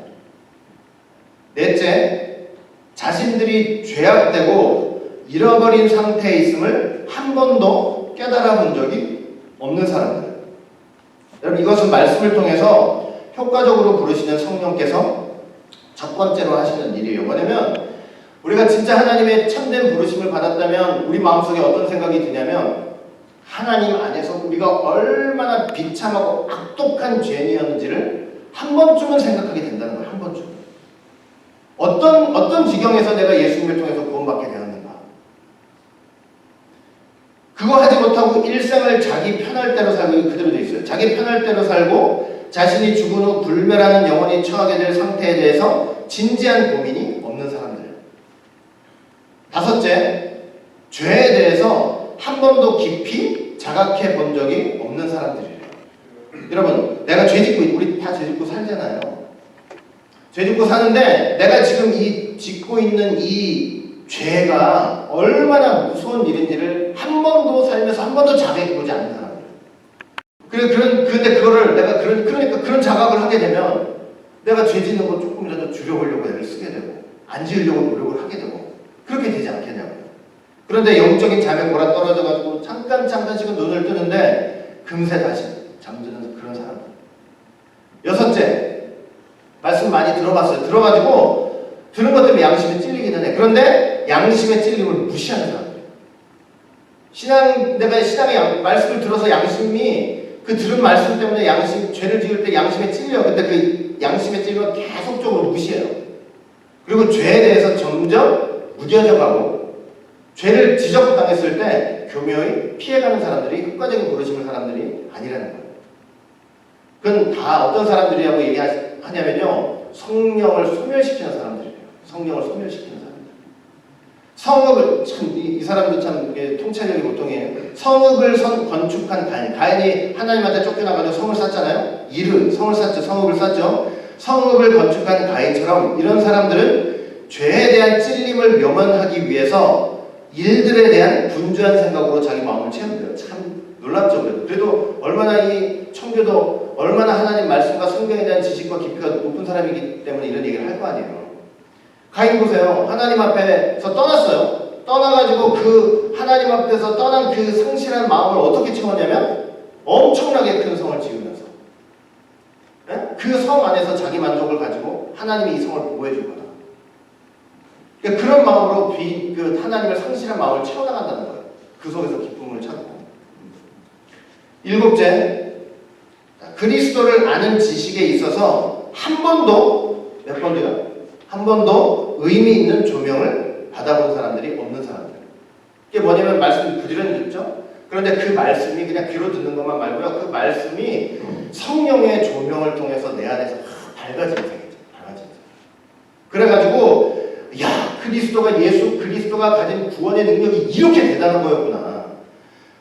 넷째, 자신들이 죄악되고 잃어버린 상태에 있음을 한 번도 깨달아 본 적이 없는 사람들. 여러분 이것은 말씀을 통해서 효과적으로 부르시는 성령께서 첫 번째로 하시는 일이에요. 뭐냐면 우리가 진짜 하나님의 참된 부르심을 받았다면 우리 마음속에 어떤 생각이 드냐면 하나님 안에서 우리가 얼마나 비참하고 악독한 죄인이었는지를 한 번쯤은 생각하게 된다는 거예요. 한 번쯤. 어떤 지경에서 내가 예수님을 통해서 구원받게 되었는가. 그거 하지 못하고 일생을 자기 편할 대로 살고 그대로 돼 있어요. 자기 편할 대로 살고 자신이 죽은 후 불멸하는 영혼이 처하게 될 상태에 대해서 진지한 고민이 없는 사람들. 다섯째, 죄에 대해서 한 번도 깊이 자각해 본 적이 없는 사람들이에요. 여러분, 내가 죄 짓고 우리 다 죄 짓고 살잖아요. 죄 짓고 사는데 내가 지금 이 짓고 있는 이 죄가 얼마나 무서운 일인지를 한 번도 살면서 한 번도 자각해보지 않는 사람들. 근데 그거를 내가 그러니까 그런 자각을 하게 되면 내가 죄 짓는 거 조금이라도 줄여보려고 애를 쓰게 되고 안 지으려고 노력을 하게 되고 그렇게 되지 않겠냐고요. 그런데 영적인 잠에 몰아떨어져가지고 잠깐씩은 눈을 뜨는데 금세 다시 잠드는 그런 사람들. 여섯째, 말씀 많이 들어봤어요. 들어가지고 들은 것 때문에 양심에 찔리기는 해. 그런데 양심의 찔림을 무시하는 사람들. 내가 신앙의 말씀을 들어서 양심이 그 들은 말씀 때문에 죄를 지을 때 양심에 찔려. 근데 그 양심에 찔리면 계속적으로 무시해요. 그리고 죄에 대해서 점점 무뎌져 가고 죄를 지적당했을 때 교묘히 피해가는 사람들이 효과적인 부르심의 사람들이 아니라는 거예요. 그건 다 어떤 사람들이라고 얘기하냐면요. 성령을 소멸시키는 사람들이에요. 성령을 소멸시키는 사람들. 성읍을 이 사람도 참 통찰력이 보통이에요. 성읍을 건축한 가인이 하나님한테 쫓겨나가지고 성을 쌓잖아요. 성을 쌓죠. 성읍을 쌓죠. 성읍을 건축한 가인처럼 이런 사람들은 죄에 대한 찔림을 면하기 위해서 일들에 대한 분주한 생각으로 자기 마음을 채운대요. 참 놀랍죠. 그래도 얼마나 이 청교도 얼마나 하나님 말씀과 성경에 대한 지식과 깊이가 높은 사람이기 때문에 이런 얘기를 할 거 아니에요. 가인 보세요. 하나님 앞에서 떠났어요. 떠나가지고 그 하나님 앞에서 떠난 그 상실한 마음을 어떻게 채웠냐면 엄청나게 큰 성을 지으면서 그 성 안에서 자기 만족을 가지고 하나님이 이 성을 보호해 줄 거다. 그러니까 그런 마음으로 그 하나님을 상실한 마음을 채워나간다는 거예요. 그 속에서 기쁨을 찾고. 일곱째, 그리스도를 아는 지식에 있어서 한 번도 의미 있는 조명을 받아본 사람들이 없는 사람들. 이게 뭐냐면 말씀 부지런히 듣죠. 그런데 그 말씀이 그냥 귀로 듣는 것만 말고요. 그 말씀이 성령의 조명을 통해서 내 안에서 밝아지는 생이죠. 그래가지고 예수 그리스도가 가진 구원의 능력이 이렇게 대단한 거였구나.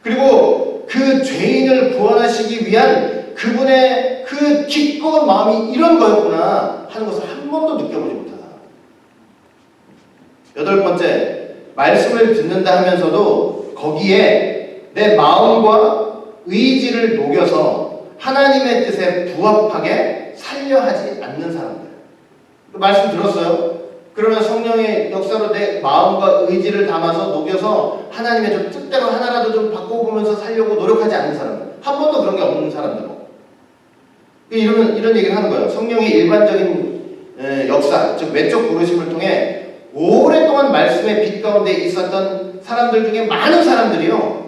그리고 그 죄인을 구원하시기 위한 그분의 그 기꺼운 마음이 이런 거였구나 하는 것을 한 번도 느껴보지 못하다. 여덟 번째, 말씀을 듣는다 하면서도 거기에 내 마음과 의지를 녹여서 하나님의 뜻에 부합하게 살려 하지 않는 사람들. 그 말씀 들었어요? 그러면 성령의 역사로 내 마음과 의지를 담아서 녹여서 하나님의 좀 뜻대로 하나라도 좀 바꿔보면서 살려고 노력하지 않는 사람들. 한 번도 그런 게 없는 사람들. 이런 얘기를 하는 거예요. 성령의 일반적인 역사, 즉 외적 부르심을 통해 오랫동안 말씀의 빛 가운데 있었던 사람들 중에 많은 사람들이요.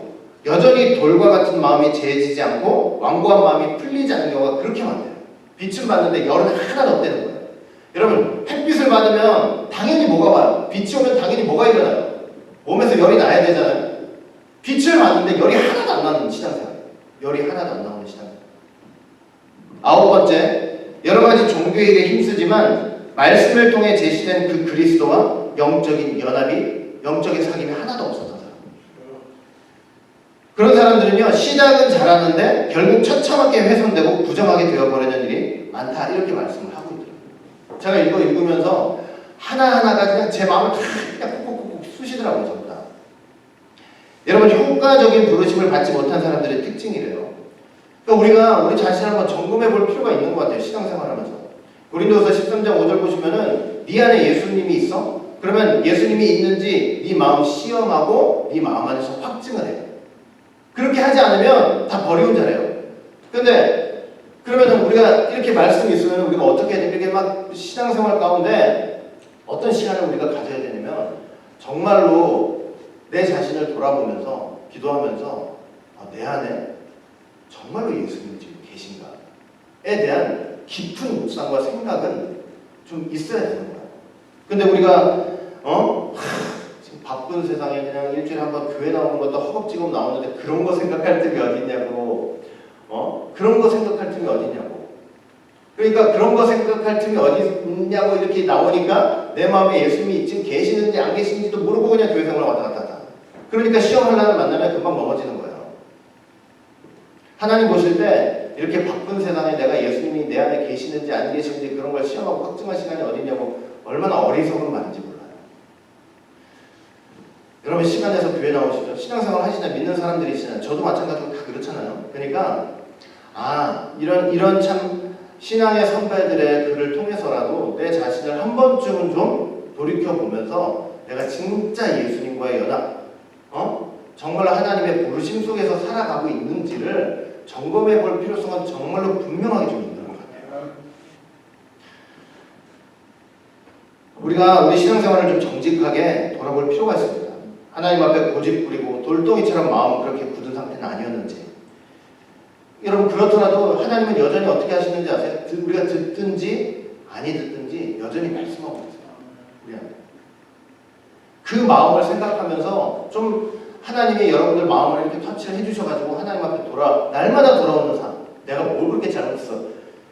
여전히 돌과 같은 마음이 재지지 않고 완고한 마음이 풀리지 않는 경우가 그렇게 많대요. 빛은 받는데 열은 하나도 없다는 거예요. 여러분, 햇빛을 받으면 당연히 뭐가 와요? 빛이 오면 당연히 뭐가 일어나요? 몸에서 열이 나야 되잖아요. 빛을 받는데 열이 하나도 안 나는 신앙생활. 열이 하나도 안 나오는 신앙생활. 아홉 번째, 여러 가지 종교의 일에 힘쓰지만 말씀을 통해 제시된 그 그리스도와 영적인 연합이, 영적인 사귐이 하나도 없었던 사람. 그런 사람들은요, 시작은 잘하는데 결국 처참하게 훼손되고 부정하게 되어버리는 일이 많다. 이렇게 말씀을 하고 있더라고요. 제가 이거 읽으면서 하나하나가 그냥 제 마음을 다 그냥 콕콕콕 쑤시더라고요. 전부 다. 여러분, 효과적인 부르심을 받지 못한 사람들의 특징이래요. 그러니까 우리 자신을 한번 점검해 볼 필요가 있는 것 같아요. 신앙생활하면서. 고린도서 13장 5절 보시면은 네 안에 예수님이 있어? 그러면 예수님이 있는지 네 마음 시험하고 네 마음 안에서 확증을 해요. 그렇게 하지 않으면 다 버리운 자래요. 근데 그러면은 우리가 이렇게 말씀이 있으면 우리가 어떻게 해야 돼? 이렇게 막 신앙생활 가운데 어떤 시간을 우리가 가져야 되냐면 정말로 내 자신을 돌아보면서 기도하면서 내 안에 정말로 예수님이 지금 계신가에 대한 깊은 묵상과 생각은 좀 있어야 되는 거야. 근데 우리가 지금 바쁜 세상에 그냥 일주일에 한 번 교회 나오는 것도 허겁지겁 나오는데 그런 거 생각할 틈이 어딨냐고. 그런 거 생각할 틈이 어딨냐고. 그러니까 그런 거 생각할 틈이 어디 있냐고 이렇게 나오니까 내 마음에 예수님이 지금 계시는지 안 계시는지도 모르고 그냥 교회 생활 왔다 갔다 하다. 그러니까 시험하려는 만나면 금방 넘어지는 거예요. 하나님 보실 때 이렇게 바쁜 세상에 내가 예수님이 내 안에 계시는지 안 계시는지 그런 걸 시험하고 확증할 시간이 어디냐고 얼마나 어리석은 말인지 몰라요. 여러분 시간 내서 교회 나오시죠? 신앙생활 하시잖아요. 믿는 사람들이시잖아요. 저도 마찬가지로 다 그렇잖아요. 그러니까 이런 참 신앙의 선배들의 글을 통해서라도 내 자신을 한 번쯤은 좀 돌이켜보면서 내가 진짜 예수님과의 연합, 정말로 하나님의 부르심 속에서 살아가고 있는지를 점검해 볼 필요성은 정말로 분명하게 좀 있는 것 같아요. 우리가 우리 신앙생활을 좀 정직하게 돌아볼 필요가 있습니다. 하나님 앞에 고집 부리고 돌덩이처럼 마음 그렇게 굳은 상태는 아니었는지. 여러분 그렇더라도 하나님은 여전히 어떻게 하시는지 아세요? 우리가 듣든지 아니 듣든지 여전히 말씀하고 있어요. 우리한테. 그 마음을 생각하면서 좀 하나님이 여러분들 마음을 이렇게 터치를 해주셔가지고 하나님 앞에 날마다 돌아오는 삶. 내가 뭘 그렇게 잘못했어?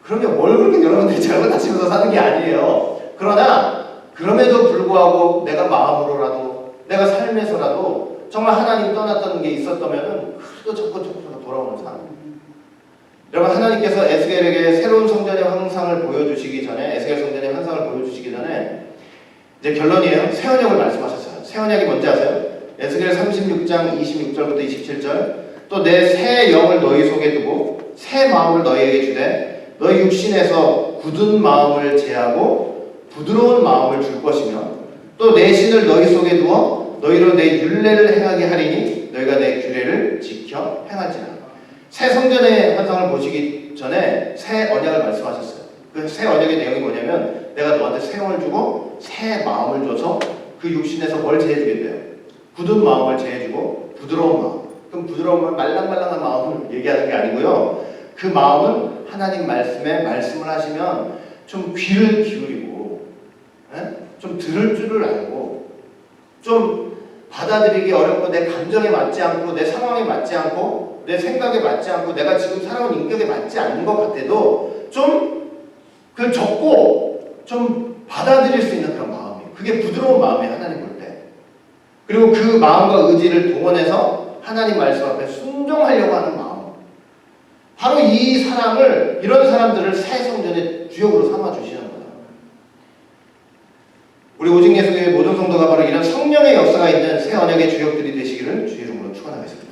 그러면 뭘 그렇게 여러분들이 잘못하시면서 사는 게 아니에요. 그러나 그럼에도 불구하고 내가 마음으로라도 내가 삶에서라도 정말 하나님 떠났던 게 있었다면은 그래도 자꾸 돌아오는 삶. 여러분 하나님께서 에스겔에게 새로운 성전의 환상을 보여주시기 전에 에스겔 성전의 환상을 보여주시기 전에 이제 결론이에요. 새 언약을 말씀하셨어요. 새 언약이 뭔지 아세요? 에스겔 36장 26절부터 27절 또 내 새 영을 너희 속에 두고 새 마음을 너희에게 주되 너희 육신에서 굳은 마음을 제하고 부드러운 마음을 줄 것이며 또 내 신을 너희 속에 두어 너희로 내 율례를 행하게 하리니 너희가 내 규례를 지켜 행할지라. 새 성전의 환상을 보시기 전에 새 언약을 말씀하셨어요. 그 새 언약의 내용이 뭐냐면 내가 너한테 새 영을 주고 새 마음을 줘서 그 육신에서 뭘 제해주겠대요. 굳은 마음을 제해주고 부드러운 마음. 그럼 부드러운 마음, 말랑말랑한 마음을 얘기하는 게 아니고요. 그 마음은 하나님 말씀에 말씀을 하시면 좀 귀를 기울이고 좀 들을 줄을 알고 좀 받아들이기 어렵고 내 감정에 맞지 않고 내 상황에 맞지 않고 내 생각에 맞지 않고 내가 지금 살아온 인격에 맞지 않는 것 같아도 좀 그걸 적고 좀 받아들일 수 있는 그런 마음이에요. 그게 부드러운 마음이에요. 하나님 볼 때. 그리고 그 마음과 의지를 동원해서 하나님 말씀 앞에 순종하려고 하는 마음. 바로 이런 사람들을 새 성전의 주역으로 삼아주시는 거예요. 우리 오직 예수교회 모든 성도가 바로 이런 성령의 역사가 있는 새 언약의 주역들이 되시기를 주의 이름으로 축원하겠습니다.